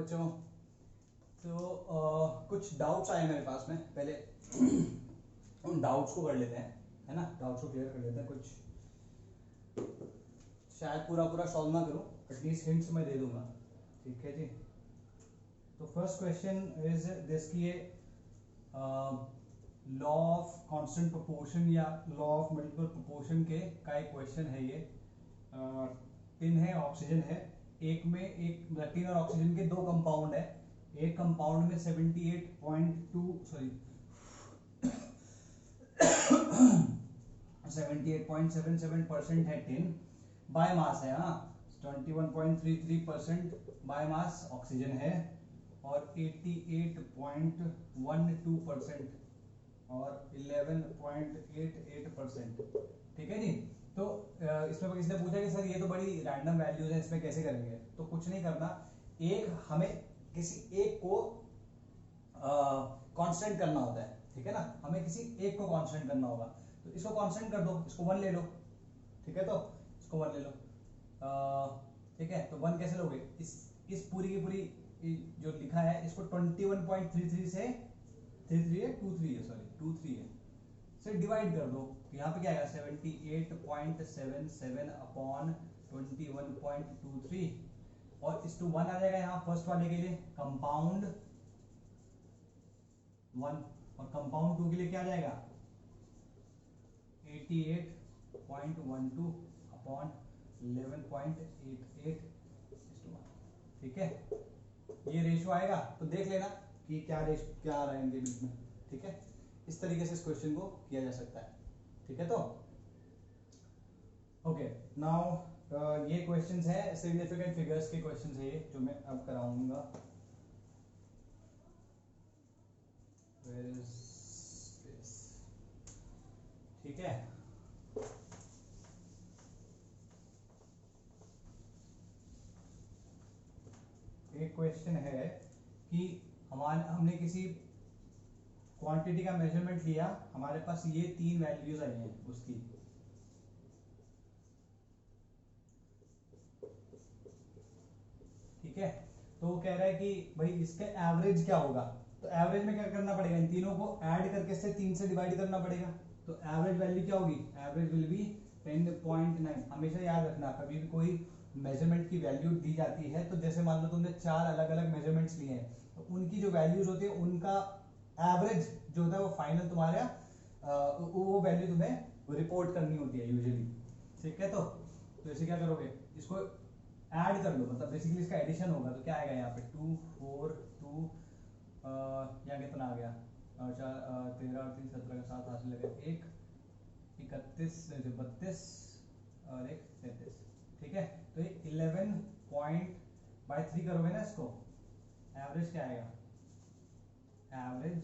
बच्चों, तो कुछ डाउट्स आए मेरे पास में, पहले उन डाउट्स को कर लेते हैं, है ना, डाउट्स को क्लियर कर लेते हैं। कुछ शायद पूरा पूरा सॉल्व ना करूं, एटलीस्ट हिंट्स मैं दे दूंगा, ठीक है जी। तो फर्स्ट क्वेश्चन इज दिस कि ये लॉ ऑफ कांस्टेंट प्रोपोर्शन या लॉ ऑफ मल्टीपल प्रोपोर्शन के का एक क्वेश्चन है। ये टिन है, ऑक्सीजन है, एक में एक टिन और ऑक्सीजन के दो कंपाउंड है। एक कंपाउंड में 78.77% है टिन, बाय मास है, हाँ 21.33% बाय मास ऑक्सीजन है, और 88.12% और 11.88%, ठीक है जी। तो इसमें किसी ने पूछा कि सर ये तो बड़ी रैंडम वैल्यूज है, इसमें कैसे करेंगे? तो कुछ नहीं करना, एक हमें किसी एक को कांस्टेंट करना होता है, ठीक है ना, हमें किसी एक को कांस्टेंट करना होगा। तो इसको कांस्टेंट कर दो, इसको 1 ले लो, ठीक है, तो इसको 1 ले लो, ठीक है। तो 1 कैसे लोगे? इस पूरी की पूरी जो लिखा है इसको 21.33 से 33 है 23 है, सॉरी 23 है, से डिवाइड कर दो। तो यहाँ पे क्या आएगा 78.77 अपॉन 21.23, और इस टू 1 आ जाएगा यहाँ फर्स्ट वाले के लिए, कंपाउंड 1, और कंपाउंड 2 के लिए क्या आ जाएगा 88.12 अपॉन 11.88, ठीक है। ये रेशियो आएगा, तो देख लेना कि क्या आ रहा है इनके बीच में, ठीक है। इस तरीके से इस क्वेश्चन को किया जा सकता है, ठीक है। तो ओके, नाउ ये क्वेश्चंस है, सिग्निफिकेंट फिगर्स के क्वेश्चंस है ये, जो मैं अब कराऊंगा। Where is this? ठीक है, एक क्वेश्चन है कि हमने किसी क्वांटिटी का मेजरमेंट लिया, हमारे पास ये 3 वैल्यूज आई हैं उसकी, ठीक है। तो वो कह रहा है कि भाई इसका एवरेज क्या होगा, तो एवरेज में क्या करना पड़ेगा, इन तीनों को ऐड करके से 3 से डिवाइड करना पड़ेगा। तो एवरेज वैल्यू क्या होगी, एवरेज विल बी 10.9। हमेशा याद रखना, कभी भी कोई मेजरमेंट की वैल्यू दी जाती है, तो जैसे मान लो तुमने 4 अलग अलग मेजरमेंट्स लिए हैं, तो उनकी जो वैल्यूज होती है उनका एवरेज जो होता है वो फाइनल तुम्हारा वो वैल्यू तुम्हें रिपोर्ट करनी होती है यूजुअली, ठीक है। तो इसे क्या करोगे, इसको ऐड कर लो, मतलब बेसिकली इसका एडिशन होगा। तो क्या आएगा यहाँ पे 2 4 2, यहाँ कितना आ गया 13 और 3 17 का 7 हाथ से लगे 1 31 32 और 1 33, ठीक है। तो ये 11.3 करोगे ना इसको, एवरेज क्या आएगा, एवरेज,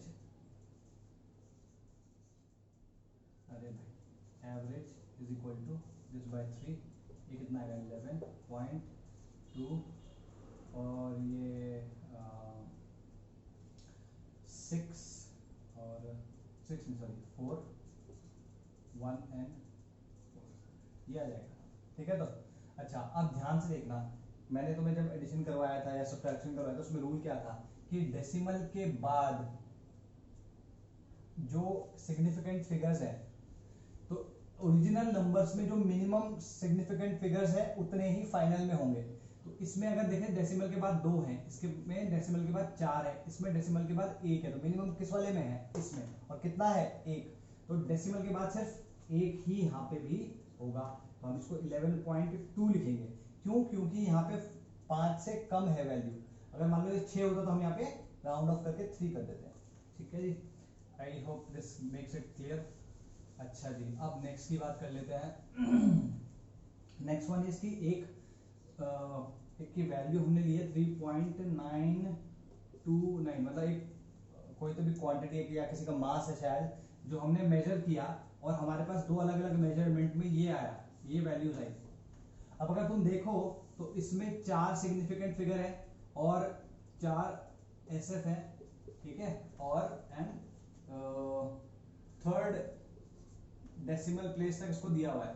अरे भाई average is equal to this by 3, ये कितना आएगा 11.2, और ये 6 और 6 नहीं सॉरी 4 1 एंड 4, ये आ जाएगा, ठीक है। तो अच्छा, अब ध्यान से देखना, मैंने तुम्हें जब एडिशन करवाया था या सब्ट्रैक्शन करवाया था, उसमें रूल क्या था कि डेसिमल के बाद जो सिग्निफिकेंट फिगर्स है, तो ओरिजिनल नंबर्स में जो मिनिमम सिग्निफिकेंट फिगर्स है उतने ही फाइनल में होंगे। तो इसमें अगर देखें डेसिमल के बाद 2 है, इसके में डेसिमल के बाद 4 है, इसमें डेसिमल के बाद 1 है, तो मिनिमम किस वाले में है, इसमें, और कितना है 1, तो डेसिमल के बाद सिर्फ 1 ही यहाँ पे भी होगा। तो हम इसको 11.2 लिखेंगे, क्यों, क्योंकि यहाँ पे 5 से कम है वैल्यू। अगर मान लो 6 होता तो हम यहाँ पे राउंड ऑफ करके 3 कर देते हैं, ठीक है जी। I hope this makes it clear. अच्छा जी, अब नेक्स्ट की बात कर लेते हैं। नेक्स्ट वन इसकी एक की वैल्यू हमने ली है 3.929, मतलब एक कोई तो भी क्वांटिटी है या किसी का मास है शायद, जो हमने मेजर किया, और हमारे पास 2 अलग अलग मेजरमेंट में ये आया, ये वैल्यूज आई। अब अगर तुम देखो तो इसमें 4 सिग्निफिकेंट फिगर है और 4 एसएफ है, ठीक है, और एंड थर्ड डेसिमल प्लेस तक इसको दिया हुआ है,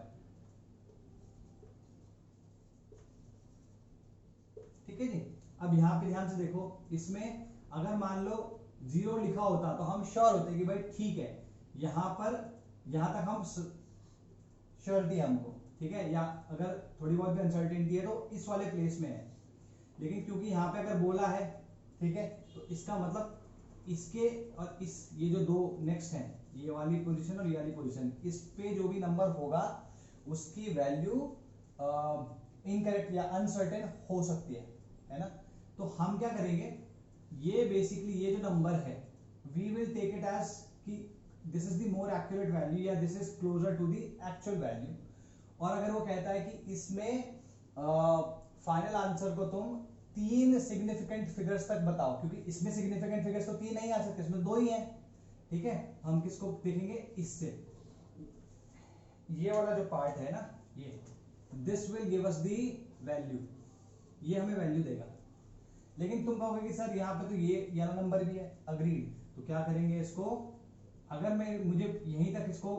ठीक है जी। अब यहाँ पे ध्यान से देखो, इसमें अगर मान लो 0 लिखा होता तो हम श्योर होते कि भाई ठीक है, यहाँ पर यहाँ तक हम श्योरिटी है हमको, ठीक है, या अगर थोड़ी बहुत भी अनसर्टेनिटी है तो इस वाले प्लेस में है। लेकिन क्योंकि यहाँ पे अगर बोला है, ठीक है, तो इसका मतलब इसके और इस ये जो दो नेक्स्ट हैं, ये वाली पोजीशन और ये वाली पोजीशन, इस पे जो भी नंबर होगा उसकी वैल्यू इनकरेक्ट या अनसर्टेन हो सकती है ना। तो हम क्या करेंगे, ये बेसिकली ये जो नंबर है we will take it as कि this is the more accurate value या this is closer to the actual value. और अगर वो कहता है कि इसमें फाइनल आंसर को तुम 3 सिग्निफिकेंट फिगर्स तक बताओ, क्योंकि इसमें सिग्निफिकेंट फिगर्स तो 3 नहीं आ सकते, इसमें 2 ही हैं, ठीक है। हम किसको देखेंगे, इससे ये वाला जो पार्ट है ना, ये this will give us the value, ये हमें वैल्यू देगा। लेकिन तुम कहोगे कि सर यहाँ पे तो ये वाला नंबर भी है, अग्रीड, तो क्या करेंगे इसको, अगर मुझे यहीं तक इसको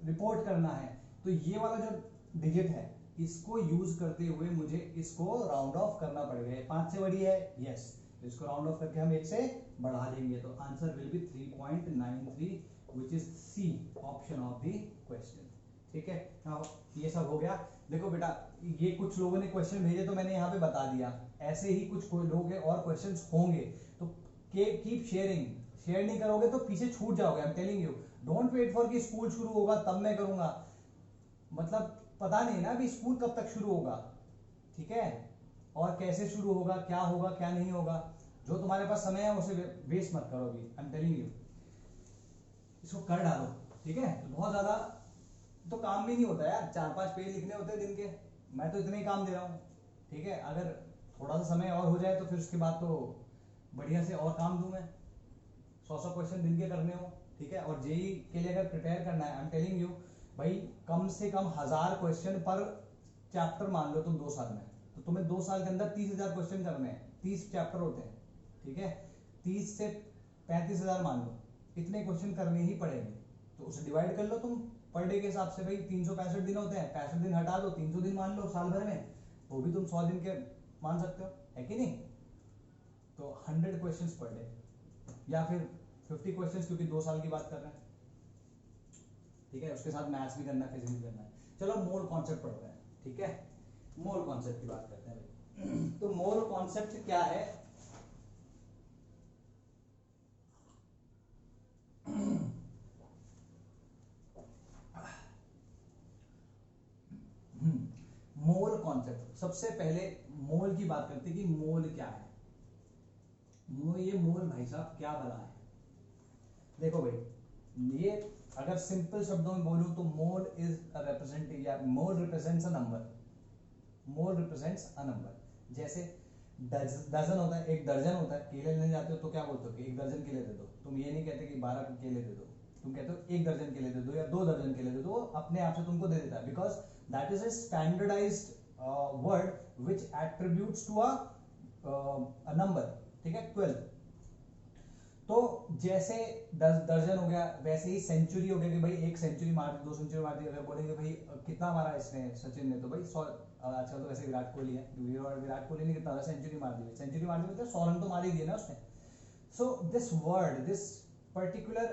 रिपोर्ट करना है तो ये वाला जो डिजिट है इसको यूज करते हुए मुझे इसको राउंड ऑफ करना पड़ेगा। 5 से बड़ी है, यस, इसको राउंड ऑफ करके हम 1 से बढ़ा देंगे, तो answer will be 3.93 which is C option of the question, ठीक है। ये सब हो गया। देखो बेटा, ये कुछ लोगों ने क्वेश्चन भेजे तो मैंने यहाँ पे बता दिया, ऐसे ही कुछ लोग और क्वेश्चंस होंगे, तो कीप शेयरिंग, शेयर नहीं करोगे तो पीछे छूट जाओगे। I am telling you, don't wait for कि स्कूल शुरू होगा तब मैं करूंगा, मतलब पता नहीं ना अभी स्कूल कब तक शुरू होगा, ठीक है, और कैसे शुरू होगा, क्या नहीं होगा। जो तुम्हारे पास समय है उसे वेस्ट मत करो अभी, आई एम टेलिंग यू, इसको कर डालो, ठीक है। तो बहुत ज्यादा तो काम भी नहीं होता यार, 4-5 पेज लिखने होते हैं दिन के, मैं तो इतने ही काम दे रहा हूँ, ठीक है। अगर थोड़ा सा समय और हो जाए तो फिर उसके बाद तो बढ़िया से और काम दूं मैं, 100 क्वेश्चन दिन के करने हो, ठीक है। और जेई के लिए अगर प्रिपेयर करना है, आई एम टेलिंग यू भाई, कम से कम 1000 क्वेश्चन पर चैप्टर मान लो तुम 2 साल में, तो तुम्हें 2 साल के अंदर 30,000 क्वेश्चन करने हैं, 30 चैप्टर होते हैं, ठीक है, 30 से 35,000 मान लो, इतने क्वेश्चन करने ही पड़ेंगे। तो उसे डिवाइड कर लो तुम पर डे के हिसाब से, भाई 365 दिन होते हैं, 65 दिन हटा दो, 300 दिन मान लो साल भर में, वो भी तुम 100 दिन के मान सकते हो, है कि नहीं। तो 100 क्वेश्चंस पर डे या फिर 50 क्वेश्चंस, क्योंकि 2 साल की बात कर रहे हैं, ठीक है। उसके साथ मैथ्स भी करना है, फिजिक्स भी करना है। चलो मोल कॉन्सेप्ट पढ़ रहे हैं, ठीक है, मोल कॉन्सेप्ट की बात करते हैं। तो मोल कॉन्सेप्ट क्या है, मोल कॉन्सेप्ट, सबसे पहले मोल की बात करते हैं कि मोल क्या है। ये मोल भाई साहब क्या बना है, देखो भाई, ये अगर सिंपल शब्दों में बोलूं तो मोल इज अ रिप्रेजेंटेटिव, या mole represents a number, mole represents a number. जैसे डजन होता है, एक दर्जन होता है, केले लेने जाते हो तो क्या बोलते हो कि 1 दर्जन केले दे दो, तुम ये नहीं कहते कि 12 केले दे दो, तुम कहते हो 1 दर्जन केले दे दो या 2 दर्जन केले दे दो, अपने आप से तुमको दे देता है, because that is a standardised word which attributes to a number, ठीक है, 12। तो जैसे 10 दर्जन हो गया, वैसे ही सेंचुरी हो गया कि भाई 1 सेंचुरी मार दी, 2 सेंचुरी मार दी। अगर बोलेंगे भाई कितना मारा इसने सचिन ने, तो भाई 100, आजकल तो वैसे विराट कोहली है, विराट कोहली ने कितना सेंचुरी मार दी, सेंचुरी मार दी मतलब 100 रन तो मार ही दिए ना उसने। So this word, this particular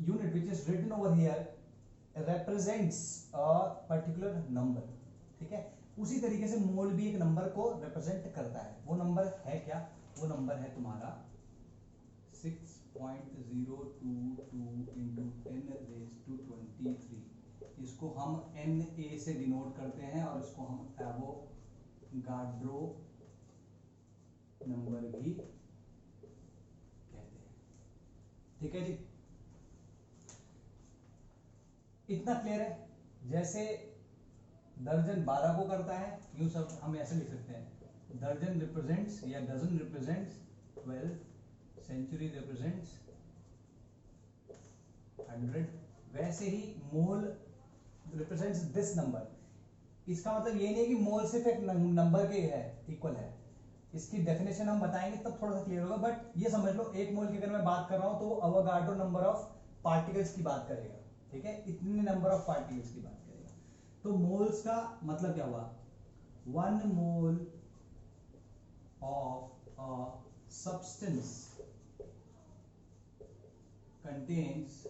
unit which is written over here represents a particular number, ठीक है। उसी तरीके से मोल भी एक नंबर को रिप्रेजेंट करता है। वो नंबर है क्या, वो नंबर है तुम्हारा 6.022 into 10⁻23। इसको हम Na से डिनोट करते हैं और इसको हम एवोगाड्रो नंबर भी कहते हैं, ठीक है जी। इतना क्लियर है। जैसे दर्जन 12 को करता है, यूं सब हम ऐसे लिख सकते हैं, दर्जन रिप्रेजेंट्स या डजन रिप्रेजेंट्स 12, सेंचुरी रिप्रेजेंट्स 100, वैसे ही मोल रिप्रेजेंट्स दिस नंबर। इसका मतलब ये नहीं है कि मोल सिर्फ एक नंबर के है, इक्वल है। इसकी डेफिनेशन हम बताएंगे तब थोड़ा सा क्लियर होगा, बट ये समझ लो एक मोल की अगर मैं बात कर रहा हूं तो अवोगाड्रो नंबर ऑफ पार्टिकल्स की बात करेगा, ठीक है, इतने नंबर ऑफ पार्टिकल्स की बात करेगा। तो मोल्स का मतलब क्या हुआ, 1 mole of a substance contains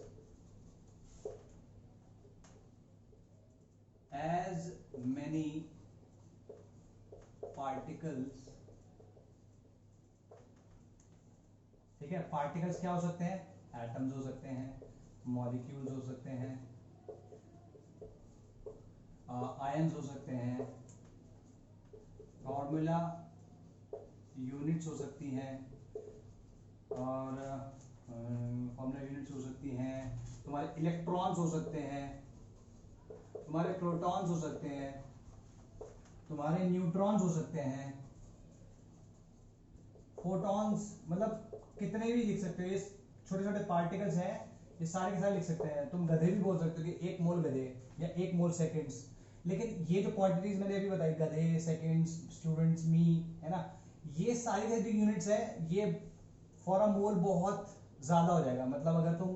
as many particles, ठीक है। पार्टिकल्स क्या हो सकते हैं, एटम्स हो सकते हैं, मॉलिक्यूल्स हो सकते हैं, आयंस हो सकते हैं, फॉर्मूला यूनिट्स हो सकती हैं, और फॉर्मूला यूनिट्स हो सकती हैं, तुम्हारे इलेक्ट्रॉन्स हो सकते हैं, तुम्हारे प्रोटॉन्स हो सकते हैं, तुम्हारे न्यूट्रॉन्स हो सकते हैं, फोटॉन्स, मतलब कितने भी लिख सकते हो। ये छोटे छोटे पार्टिकल्स हैं, ये सारे के सारे लिख सकते हैं। तुम गधे भी बोल सकते हो कि 1 मोल गधे या 1 मोल सेकेंड्स। लेकिन ये जो क्वांटिटीज मैंने अभी बताई, गधे, सेकेंड्स, स्टूडेंट्स, मी, है ना, ये सारी जो यूनिट्स है, ये फॉर अ मोल बहुत ज्यादा हो जाएगा। मतलब अगर तुम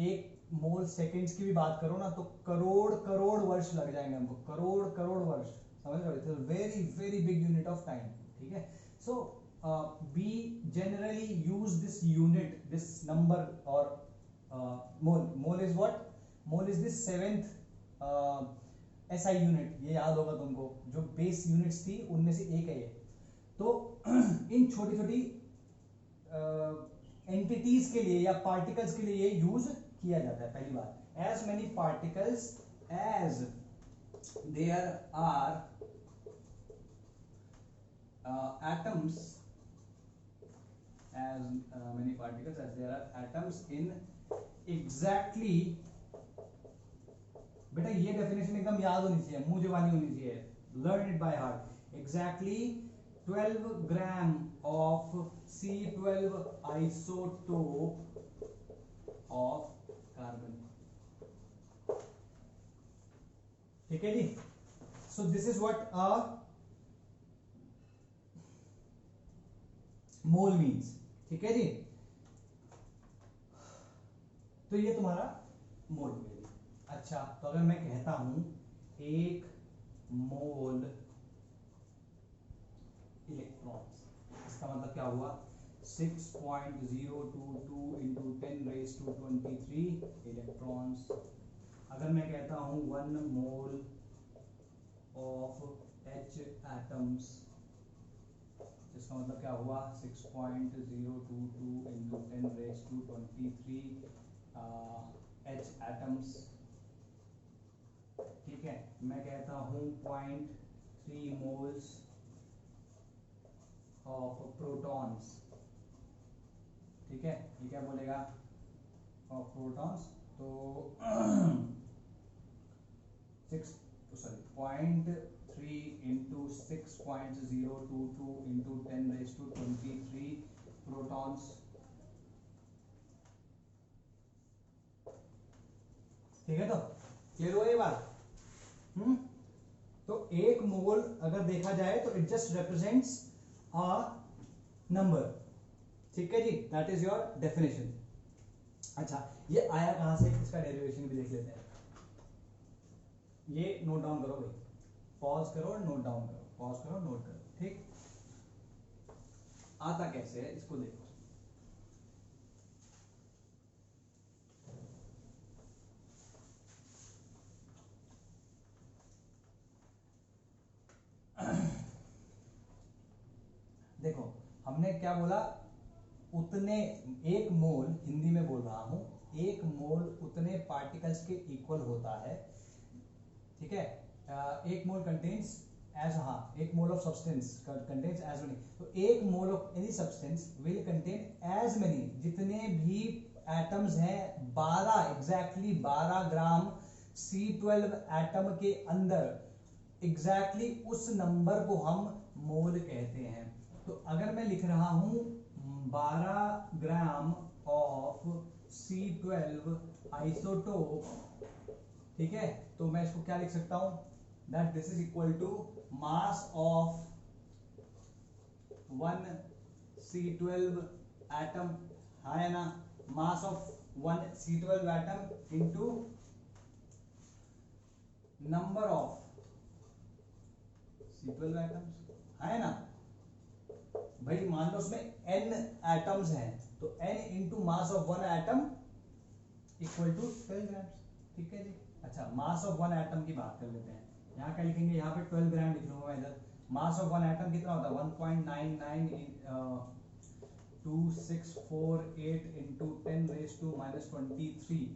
1 मोल सेकेंड्स की भी बात करो ना, तो करोड़ करोड़ वर्ष लग जाएंगे हमको, करोड़ करोड़ वर्ष, समझ रहे हो। Very very big unit of time, ठीक है। सो we generally use this unit, this number, or mole. Mole is what? Mole is the 7th SI unit, ये याद होगा तुमको, जो बेस यूनिट्स थी उनमें से एक है ये। तो इन छोटी छोटी एंटिटीज के लिए या पार्टिकल्स के लिए ये यूज किया जाता है। पहली बात, as many particles as there are atoms, as many particles as there are atoms in exactly, बेटा ये डेफिनेशन एकदम याद होनी चाहिए, मुंह जबानी होनी चाहिए, learn it by heart. Exactly 12 gram of C12 isotope of carbon, ठीक है जी। So this is what a mole means, ठीक है जी। तो ये तुम्हारा मोल हो गया। अच्छा, तो अगर मैं कहता हूं 1 मोल इलेक्ट्रॉन्स, इसका मतलब क्या हुआ, 6.022 इंटू 10⁻23 इलेक्ट्रॉन्स। अगर मैं कहता हूं 1 मोल ऑफ H एटम्स, इसका मतलब क्या हुआ, 6.022 इंटू 10⁻23 H एटम्स, ठीक है। मैं कहता हूं 0.3 मोल्स ऑफ प्रोटॉन्स, ठीक है। ये क्या बोलेगा, ऑफ प्रोटॉन्स, तो 0.3 इंटू 6.022 इंटू 10⁻23 प्रोटॉन्स, ठीक है। तो क्लियर हुआ ये बात? तो 1 मोल अगर देखा जाए तो it just represents a number, ठीक है जी। That is your definition. अच्छा, ये आया कहां से, इसका डेरिवेशन भी देख लेते हैं। ये नोट डाउन करो भाई, पॉज करो और नोट डाउन करो, पॉज करो नोट करो, ठीक। आता कैसे है इसको देखो। देखो हमने क्या बोला, उतने 1 मोल, हिंदी में बोल रहा हूं, 1 मोल उतने पार्टिकल्स के इक्वल होता है, ठीक है। 1 मोल कंटेन्स एज, हाँ, 1 mole of substance contains as many, तो 1 mole of any substance will contain as many, जितने भी एटम्स हैं, 12, एग्जैक्टली 12 ग्राम C12 एटम के अंदर, एग्जैक्टली उस नंबर को हम मोल कहते हैं। तो अगर मैं लिख रहा हूं 12 ग्राम ऑफ C12 आइसोटोप, ठीक है, तो मैं इसको क्या लिख सकता हूं, that this is equal to mass of 1 C12 atom, है ना, mass of 1 C12 atom into number of C12 atoms है ना भाई। मान लो उसमें n एटम्स हैं तो n into mass of one atom equal to 12 gram. ठीक है जी। अच्छा मास ऑफ वन एटम की बात कर लेते हैं। यहाँ क्या लिखेंगे, यहाँ पे 12 ग्राम लिख लूंगा मैं इधर। मास ऑफ वन एटम कितना होता है 1.992648 इंटू 10⁻⁻23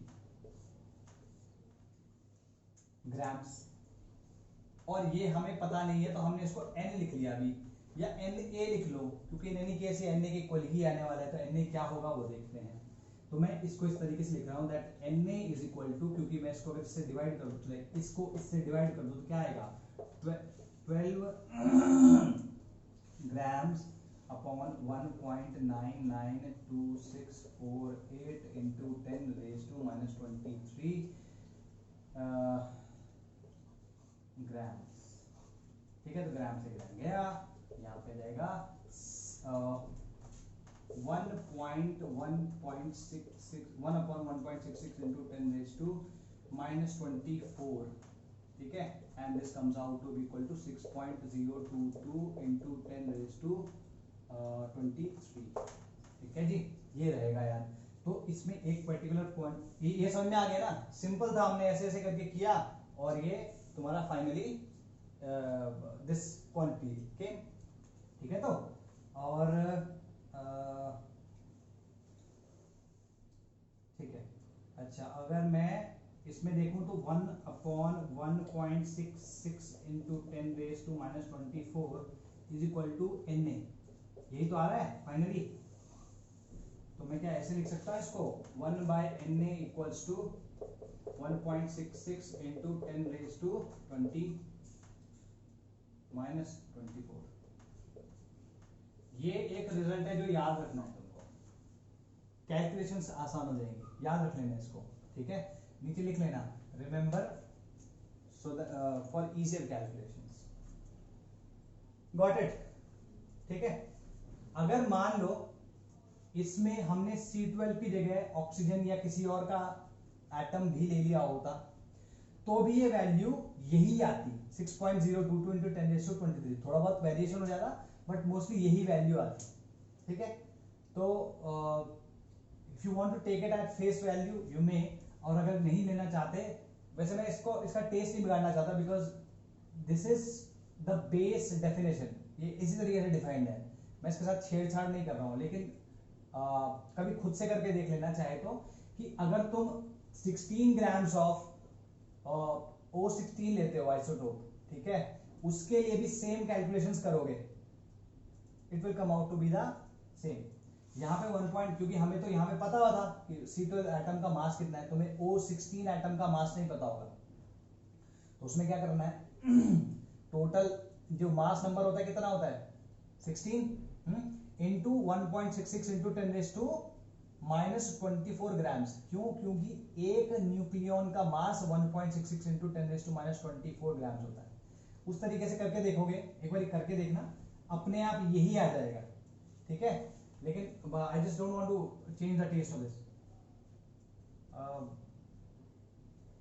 ग्राम्स। और ये हमें पता नहीं है तो हमने इसको n लिख लिया अभी, या Na लिख लो क्योंकि इन एनी केस ये Na के इक्वल ही आने वाला है, तो Na क्या होगा वो देखते हैं। तो मैं इसको इस तरीके से लिख रहा हूं that Na is equal to, क्योंकि मैं इसको अगर इससे डिवाइड कर दूं, इसको इससे डिवाइड कर दूं तो क्या आएगा 12 ग्राम्स अपॉन 1.992648 इंटू 10⁻⁻23 ग्राम्स। ठीक है, तो ग्राम से ग्राम गया, यहाँ पे जाएगा 1.166 इंटू 10⁻⁻24। ठीक है, and this comes out to be equal to 6.022 into 10⁻23। ठीक है जी, ये रहेगा यार। तो इसमें एक पर्टिकुलर पॉइंट ये समझ में आ गया ना, सिंपल था, हमने ऐसे ऐसे करके किया और ये तुम्हारा फाइनली दिस क्वांटिटी के। ठीक है, तो और ठीक है। अच्छा अगर मैं इसमें देखूं तो 1/1.66 into 10⁻⁻24 is equal to Na, यही तो आ रहा है फाइनली। तो मैं क्या ऐसे लिख सकता हूं इसको 1/Na इक्वल्स टू 1.66 इंटू 10⁻⁻24। ये एक रिजल्ट है जो याद रखना है तुमको, कैलकुलेशंस आसान हो जाएंगे, याद रख लेना इसको। ठीक है, नीचे लिख लेना remember so for easier calculations. Got it. ठीक है, अगर मान लो इसमें हमने C12 की जगह ऑक्सीजन या किसी और का एटम भी ले लिया होता तो भी ये वैल्यू यही आती 6.022 इंटू 10⁻23। थोड़ा बहुत वेरिएशन हो जाता बट मोस्टली यही वैल्यू आती। ठीक है, तो if you want to take it at face value you may, और अगर नहीं लेना चाहते, वैसे मैं इसका टेस्ट नहीं बिगाड़ना चाहता because this is the base definition, ये इसी तरीके से डिफाइंड है, मैं इसके साथ छेड़छाड़ नहीं कर रहा हूं। लेकिन कभी खुद से करके देख लेना चाहे तो, कि अगर तुम 16 ग्राम्स ऑफ O16 लेते हो आइसोटोप, ठीक है, उसके लिए भी सेम कैलकुलेशंस करोगे, it will come out to be the same. यहाँ पे 1 पॉइंट, क्योंकि हमें तो यहाँ पे पता हुआ था कि C12 एटम का मास कितना है, तुम्हें O16 एटम का मास नहीं पता होगा, तो उसमें क्या करना है टोटल जो मास नंबर होता है कितना होता है 16 इंटू 1.66 इंटू 10⁻⁻24 ग्राम्स। क्यों? क्योंकि एक न्यूक्लियन का मास 1.66 इंटू 10⁻⁻24 ग्राम्स होता है। उस तरीके से करके देखोगे, एक बार करके देखना, अपने आप यही आ जाएगा। ठीक है, लेकिन I just don't want to change the test of this.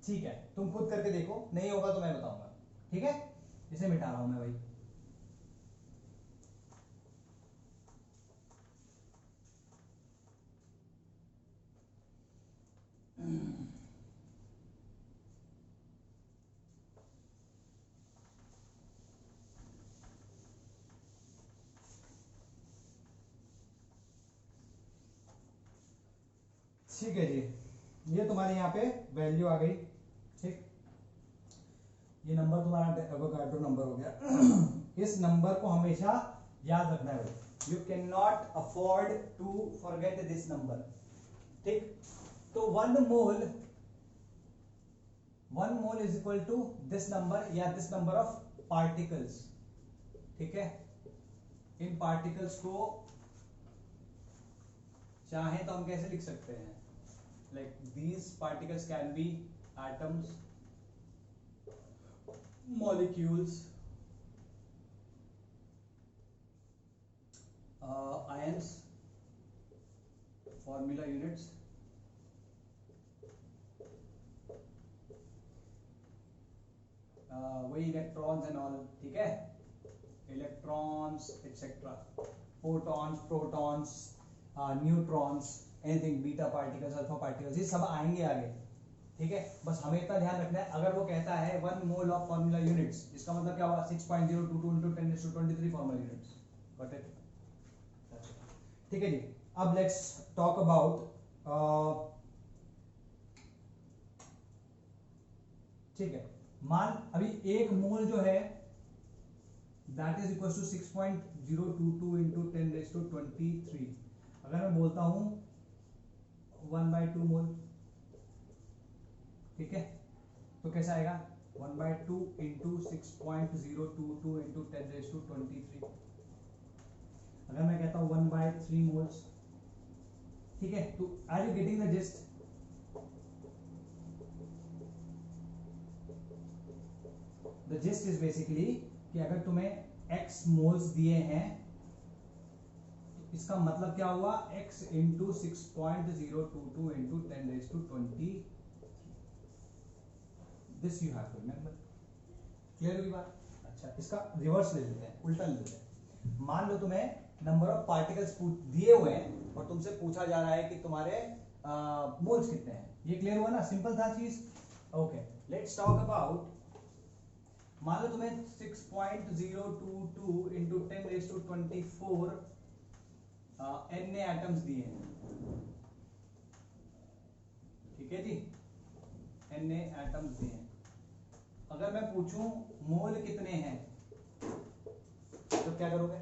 ठीक है, तुम खुद करके देखो, नहीं होगा तो मैं बताऊंगा। ठीक है, इसे मिटा रहा हूं मैं भाई। ठीक है जी, ये तुम्हारे यहाँ पे वैल्यू आ गई। ठीक, ये नंबर तुम्हारा एवोगाड्रो नंबर हो गया। इस नंबर को हमेशा याद रखना है, you can not afford to forget this number. ठीक, तो 1 mole is equal to this number, या दिस नंबर ऑफ पार्टिकल्स। ठीक है, इन पार्टिकल्स को चाहे तो हम कैसे लिख सकते हैं, like these particles can be atoms, molecules, ions, formula units, वही इलेक्ट्रॉन्स एंड ऑल। ठीक है, electrons etcetera, photons, protons, neutrons, anything, beta particles, alpha particles, ये सब आएंगे आगे। ठीक है, बस हमें इतना ध्यान रखना है, अगर वो कहता है 1 मोल ऑफ फॉर्मूला यूनिट्स, इसका मतलब क्या होगा 6.022 into 10⁻23 formula units. Got it? ठीक है जी। अब लेट्स टॉक अबाउट, ठीक है, मान अभी 1 मोल जो है that is equal to 6.022 into 10⁻23। अगर मैं बोलता हूं 1/2 मोल, ठीक है, तो कैसा आएगा 1/2 into 6.022 into 10⁻23। अगर मैं कहता हूं 1/3 मोल्स, ठीक है, तो are you getting the gist? The gist is basically कि अगर तुम्हें x मोल्स दिए हैं तो इसका मतलब क्या हुआ, x into 6.022 into 10⁻23। This you have to remember. Clear हुई बात? अच्छा, इसका रिवर्स ले लेते हैं, उल्टा ले लेते हैं। मान लो तुम्हें नंबर ऑफ पार्टिकल्स दिए हुए हैं और तुमसे पूछा जा रहा है कि तुम्हारे मोल्स कितने हैं। ये क्लियर हुआ ना, सिंपल था चीज। ओके, लेट्स टॉक अबाउट, मान लो तुम्हें 6.022 into 10⁻24 Na एटम्स दिए हैं। ठीक है जी, Na एटम्स दिए हैं। अगर मैं पूछूं मोल कितने हैं तो क्या करोगे?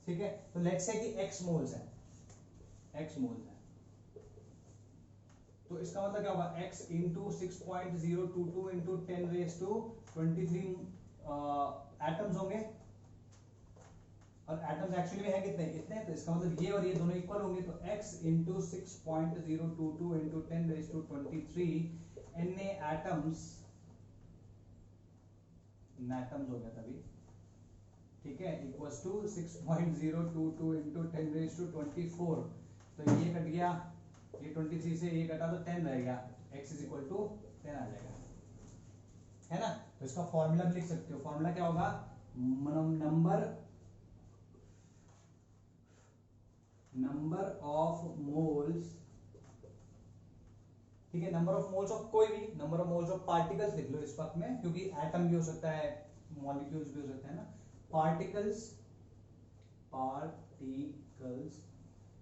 ठीक है, तो लेट्स से कि x मोल्स हैं, x मोल्स हैं, तो इसका मतलब क्या होगा, x इंटू 6.022 into 10⁻23 एटम्स होंगे, और एटम्स एक्चुअली में है कितने, इतने, तो इसका मतलब ये और ये दोनों इक्वल होंगे, तो x into 6.022 into 10⁻23 Na atoms, atoms हो गया तभी, ठीक है, इक्वल्स टू 6.022 into 10⁻24। तो ये कट गया, ये 23 से ये कटा तो 10 रह गया, x इज इक्वल टू 10 आ जाएगा, है ना। तो इसका फॉर्मूला भी लिख सकते हो, फॉर्मूला क्या होगा, नंबर ऑफ मोल्स, ठीक है, नंबर ऑफ मोल्स ऑफ कोई भी, number of moles of particles लिख लो इस वक्त में, क्योंकि एटम भी हो सकता है, मॉलिक्यूल्स भी हो सकते हैं ना। Particles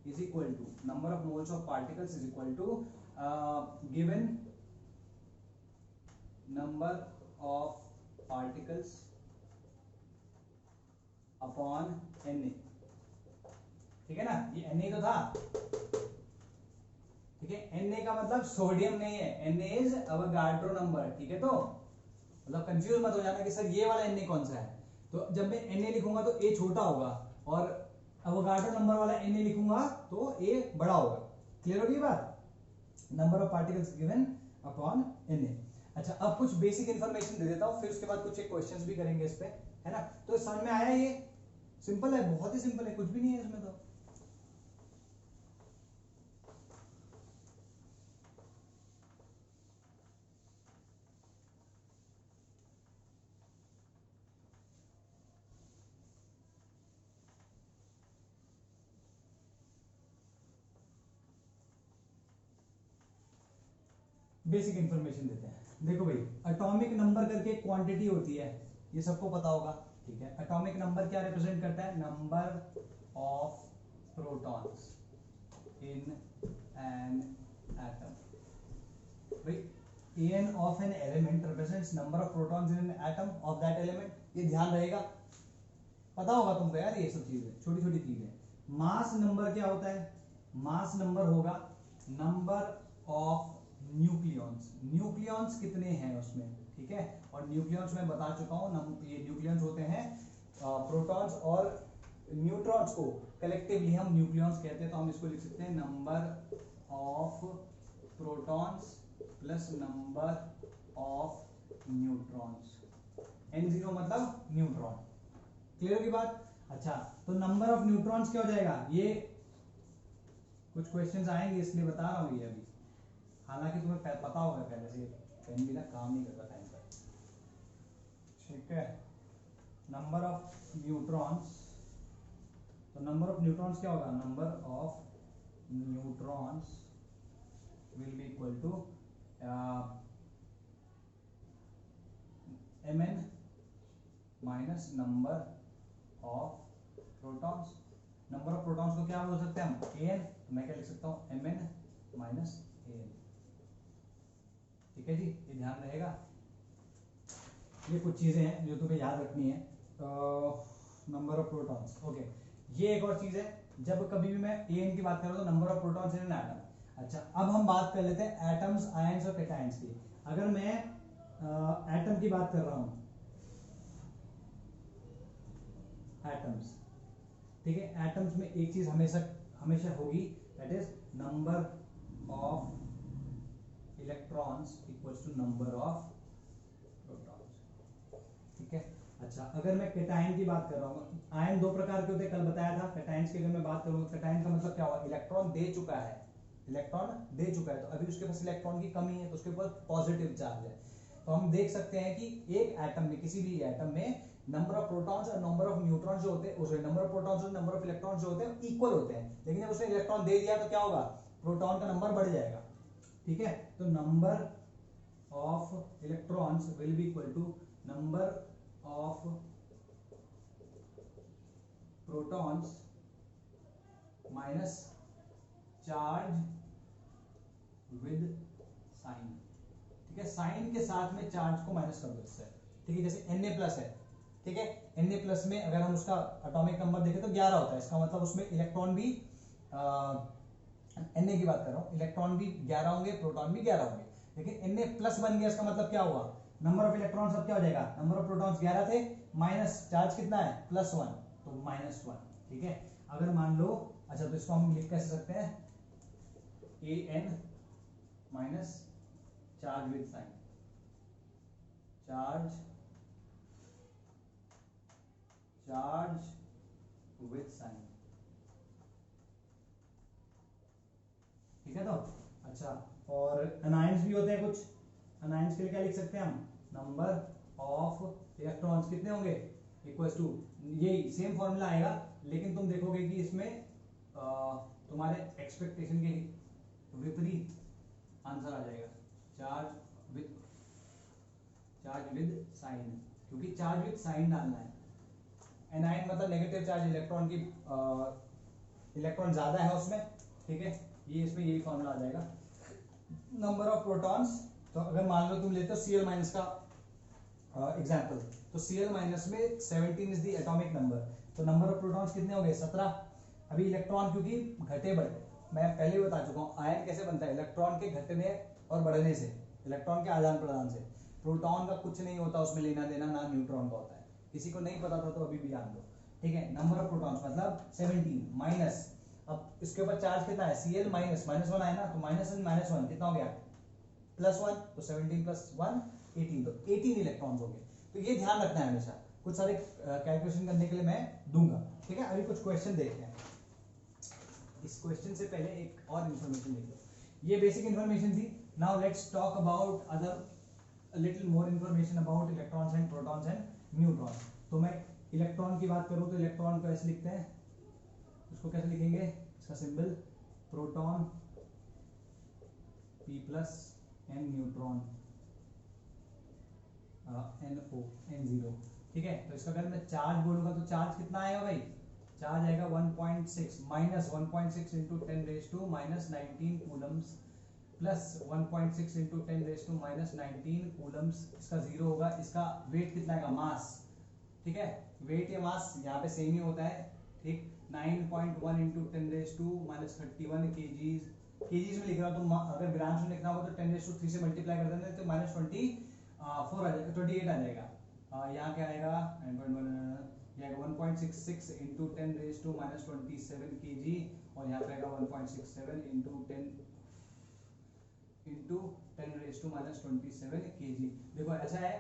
is equal to number of moles of particles is equal to given number of particles upon Na। ठीक है ना, ये Na तो था, ठीक है, Na का मतलब सोडियम नहीं है, Na इज अवोगाड्रो नंबर। ठीक है, तो मतलब कंफ्यूज मत हो जाना कि सर ये वाला Na कौन सा है। तो जब मैं Na लिखूंगा तो A छोटा होगा, और अवोगाड्रो नंबर वाला Na लिखूंगा तो A बड़ा होगा। क्लियर होगी बात? Number of particles given upon Na। अच्छा, अब कुछ बेसिक इंफॉर्मेशन दे देता हूं, फिर उसके बाद कुछ एक क्वेश्चंस भी करेंगे इस पे, है ना। तो समझ में आया? ये सिंपल है, बहुत ही सिंपल है, कुछ भी नहीं है इसमें। तो बेसिक इंफॉर्मेशन देते हैं। देखो भाई, एटॉमिक नंबर करके एक क्वांटिटी होती है, ये सबको पता होगा। ठीक है, एटॉमिक नंबर क्या रिप्रेजेंट करता है, number of protons in an atom. भाई N of an element represents number of protons in an atom of that element. ये ध्यान रहेगा, पता होगा तुमको यार, ये सब चीजें छोटी छोटी चीजें। मास नंबर क्या होता है, मास नंबर होगा नंबर ऑफ न्यूक्लियॉन्स। न्यूक्लियॉन्स कितने हैं उसमें, ठीक है, और न्यूक्लियॉन्स मैं बता चुका हूं, ये न्यूक्लियॉन्स होते हैं प्रोटॉन्स और न्यूट्रॉन्स को कलेक्टिवली हम न्यूक्लियॉन्स कहते हैं। तो हम इसको लिख सकते हैं number of protons plus number of neutrons. N0 मतलब न्यूट्रॉन। क्लियर होगी बात? अच्छा, तो नंबर ऑफ न्यूट्रॉन्स क्या हो जाएगा, ये कुछ क्वेश्चंस आएंगे इसलिए बता रहा हूं ये अभी, हालांकि तुम्हें पता होगा पहले से, पेन भी ना काम नहीं करता टाइम पर। ठीक है, नंबर ऑफ न्यूट्रॉन्स, तो नंबर ऑफ न्यूट्रॉन्स क्या होगा, number of neutrons will be equal to mn minus number of protons. Number of protons को क्या बोल सकते हैं हम, an, तो मैं क्या लिख सकता हूं mn माइनस an। ठीक है जी, ये ध्यान रहेगा। ये कुछ चीजें हैं जो तुम्हें याद रखनी है। Number of protons, okay. ये एक और चीज है, जब कभी भी मैं an की बात कर रहा हूं तो number of protons in an atom. अच्छा, अब हम बात कर लेते हैं एटम्स, आयंस और कैटायंस की। अगर मैं एटम की बात कर रहा हूं, एटम्स, ठीक है, एटम्स में एक चीज हमेशा हमेशा होगी, that is number of electrons equals to number of protons. ठीक है। अच्छा, अगर मैं कैटायन की बात कर रहा हूँ, आयन दो प्रकार के होते हैं, कल बताया था। कैटायंस की अगर मैं बात करूँ, कैटायन का मतलब क्या हुआ, इलेक्ट्रॉन दे चुका है, इलेक्ट्रॉन दे चुका है, तो अभी उसके पास इलेक्ट्रॉन की कमी है, तो उसके पास पॉजिटिव चार्ज है। तो हम देख सकते हैं कि एक एटम में, किसी भी एटम में नंबर ऑफ प्रोटॉन्स और नंबर ऑफ न्यूट्रॉन्स जो होते हैं, नंबर ऑफ प्रोटॉन्स और नंबर ऑफ इलेक्ट्रॉन्स जो होते हैं इक्वल होते हैं, लेकिन जब उसने इलेक्ट्रॉन दे दिया तो क्या होगा, प्रोटॉन का नंबर बढ़ जाएगा। ठीक है, तो number of electrons will be equal to number of protons minus charge with sign. ठीक है, साइन के साथ में चार्ज को माइनस कर दो इससे। ठीक है, जैसे Na प्लस है, ठीक है, Na प्लस में अगर हम उसका एटॉमिक नंबर देखें तो 11 होता है, इसका मतलब उसमें इलेक्ट्रॉन भी Na की बात कर रहा हूं, इलेक्ट्रॉन भी 11 होंगे, प्रोटॉन भी 11 होंगे, लेकिन Na प्लस बन गया, इसका मतलब क्या हुआ, नंबर ऑफ इलेक्ट्रॉन्स अब क्या हो जाएगा, नंबर ऑफ प्रोटॉन्स 11 थे, माइनस चार्ज कितना है, +1, तो -1। ठीक है, अगर मान लो, अच्छा तो इसको हम लिख कैसे सकते हैं, An minus charge with sign, charge with sign. ठीक है, तो अच्छा, और अनायंस भी होते हैं कुछ, अनायंस के लिए क्या लिख सकते हैं हम, नंबर ऑफ इलेक्ट्रॉन्स कितने होंगे, इक्वल्स टू, यही सेम फॉर्मूला आएगा, लेकिन तुम देखोगे कि इसमें तुम्हारे एक्सपेक्टेशन के विपरीत आंसर आ जाएगा, चार्ज विद साइन, क्योंकि चार्ज विद साइन डालना है। एनायन मतलब नेगेटिव चार्ज, इलेक्ट्रॉन की इलेक्ट्रॉन ज्यादा है उसमें। ठीक है, ये इसमें यही फॉर्मूला आ जाएगा। नंबर ऑफ प्रोटॉन्स, तो अगर मान लो तुम लेते हो Cl माइनस का एग्जांपल, तो Cl माइनस में 17 इज द एटॉमिक नंबर, तो नंबर ऑफ प्रोटॉन्स कितने हो गए, 17। अभी इलेक्ट्रॉन क्योंकि घटे बढ़े, मैं पहले ही बता चुका हूँ, आयन कैसे बनता है, इलेक्ट्रॉन के घटने और बढ़ने से, इलेक्ट्रॉन के आदान प्रदान से। प्रोटॉन का कुछ नहीं होता उसमें लेना देना, ना न्यूट्रॉन का होता है, किसी को नहीं पता था तो अभी भी जान लो। ठीक है, नंबर ऑफ प्रोटॉन्स मतलब 17 माइनस, अब इसके ऊपर चार्ज कितना है, Cl माइनस -1 आया ना, तो -1 कितना हो गया, +1, तो 17 + 1 18, तो 18 इलेक्ट्रॉन्स हो गए। तो ये ध्यान रखना है हमेशा, कुछ सारे कैलकुलेशन करने के लिए मैं दूंगा। ठीक है, अभी कुछ क्वेश्चन देखते हैं। इस क्वेश्चन से पहले एक और इन्फॉर्मेशन देख लो, ये बेसिक इन्फॉर्मेशन थी। Now let's talk about other little more information about electrons and protons and neutrons. तो मैं इलेक्ट्रॉन की बात करूं तो इलेक्ट्रॉन को ऐसे लिखते हैं, उसको कैसे लिखेंगे, इसका symbol proton P+ and neutron NO N0। ठीक है, तो इसका अगर मैं चार्ज बोलूंगा तो चार्ज कितना आएगा भाई, चार्ज आएगा 1.6 minus 1.6 into 10⁻⁻19 Coulomb's plus 1.6 into 10⁻⁻19 Coulomb's, इसका 0 होगा। इसका वेट कितना आएगा, मास, ठीक है, वेट या मास यहाँ पे सेम ही होता है। ठीक, 9.1 इंटू 10⁻31 केजीज, केजीज में लिख रहा हूँ, तो अगर ग्राम्स में लिखना होगा तो 10⁻3 से मल्टीप्लाई कर देंगे तो -24 आ जाएगा, 28 आ जाएगा। यहाँ क्या आएगा, 1.66 इंटू 10⁻⁻27 केजी, और यहाँ पे आएगा 1.67 इंटू 10⁻⁻27 केजी। देखो ऐसा है,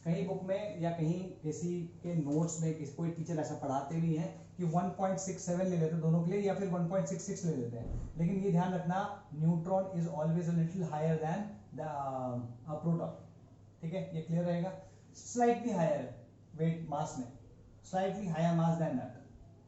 कहीं बुक में या कहीं किसी के नोट्स में किसी कोई टीचर ऐसा पढ़ाते भी हैं कि 1.67 ले लेते हैं दोनों के लिए, या फिर 1.66 ले लेते हैं, लेकिन ये ध्यान रखना, neutron is always a little higher than the proton. ठीक है, ये क्लियर रहेगा, स्लाइटली हायर वेट मास में। Slightly higher mass than that,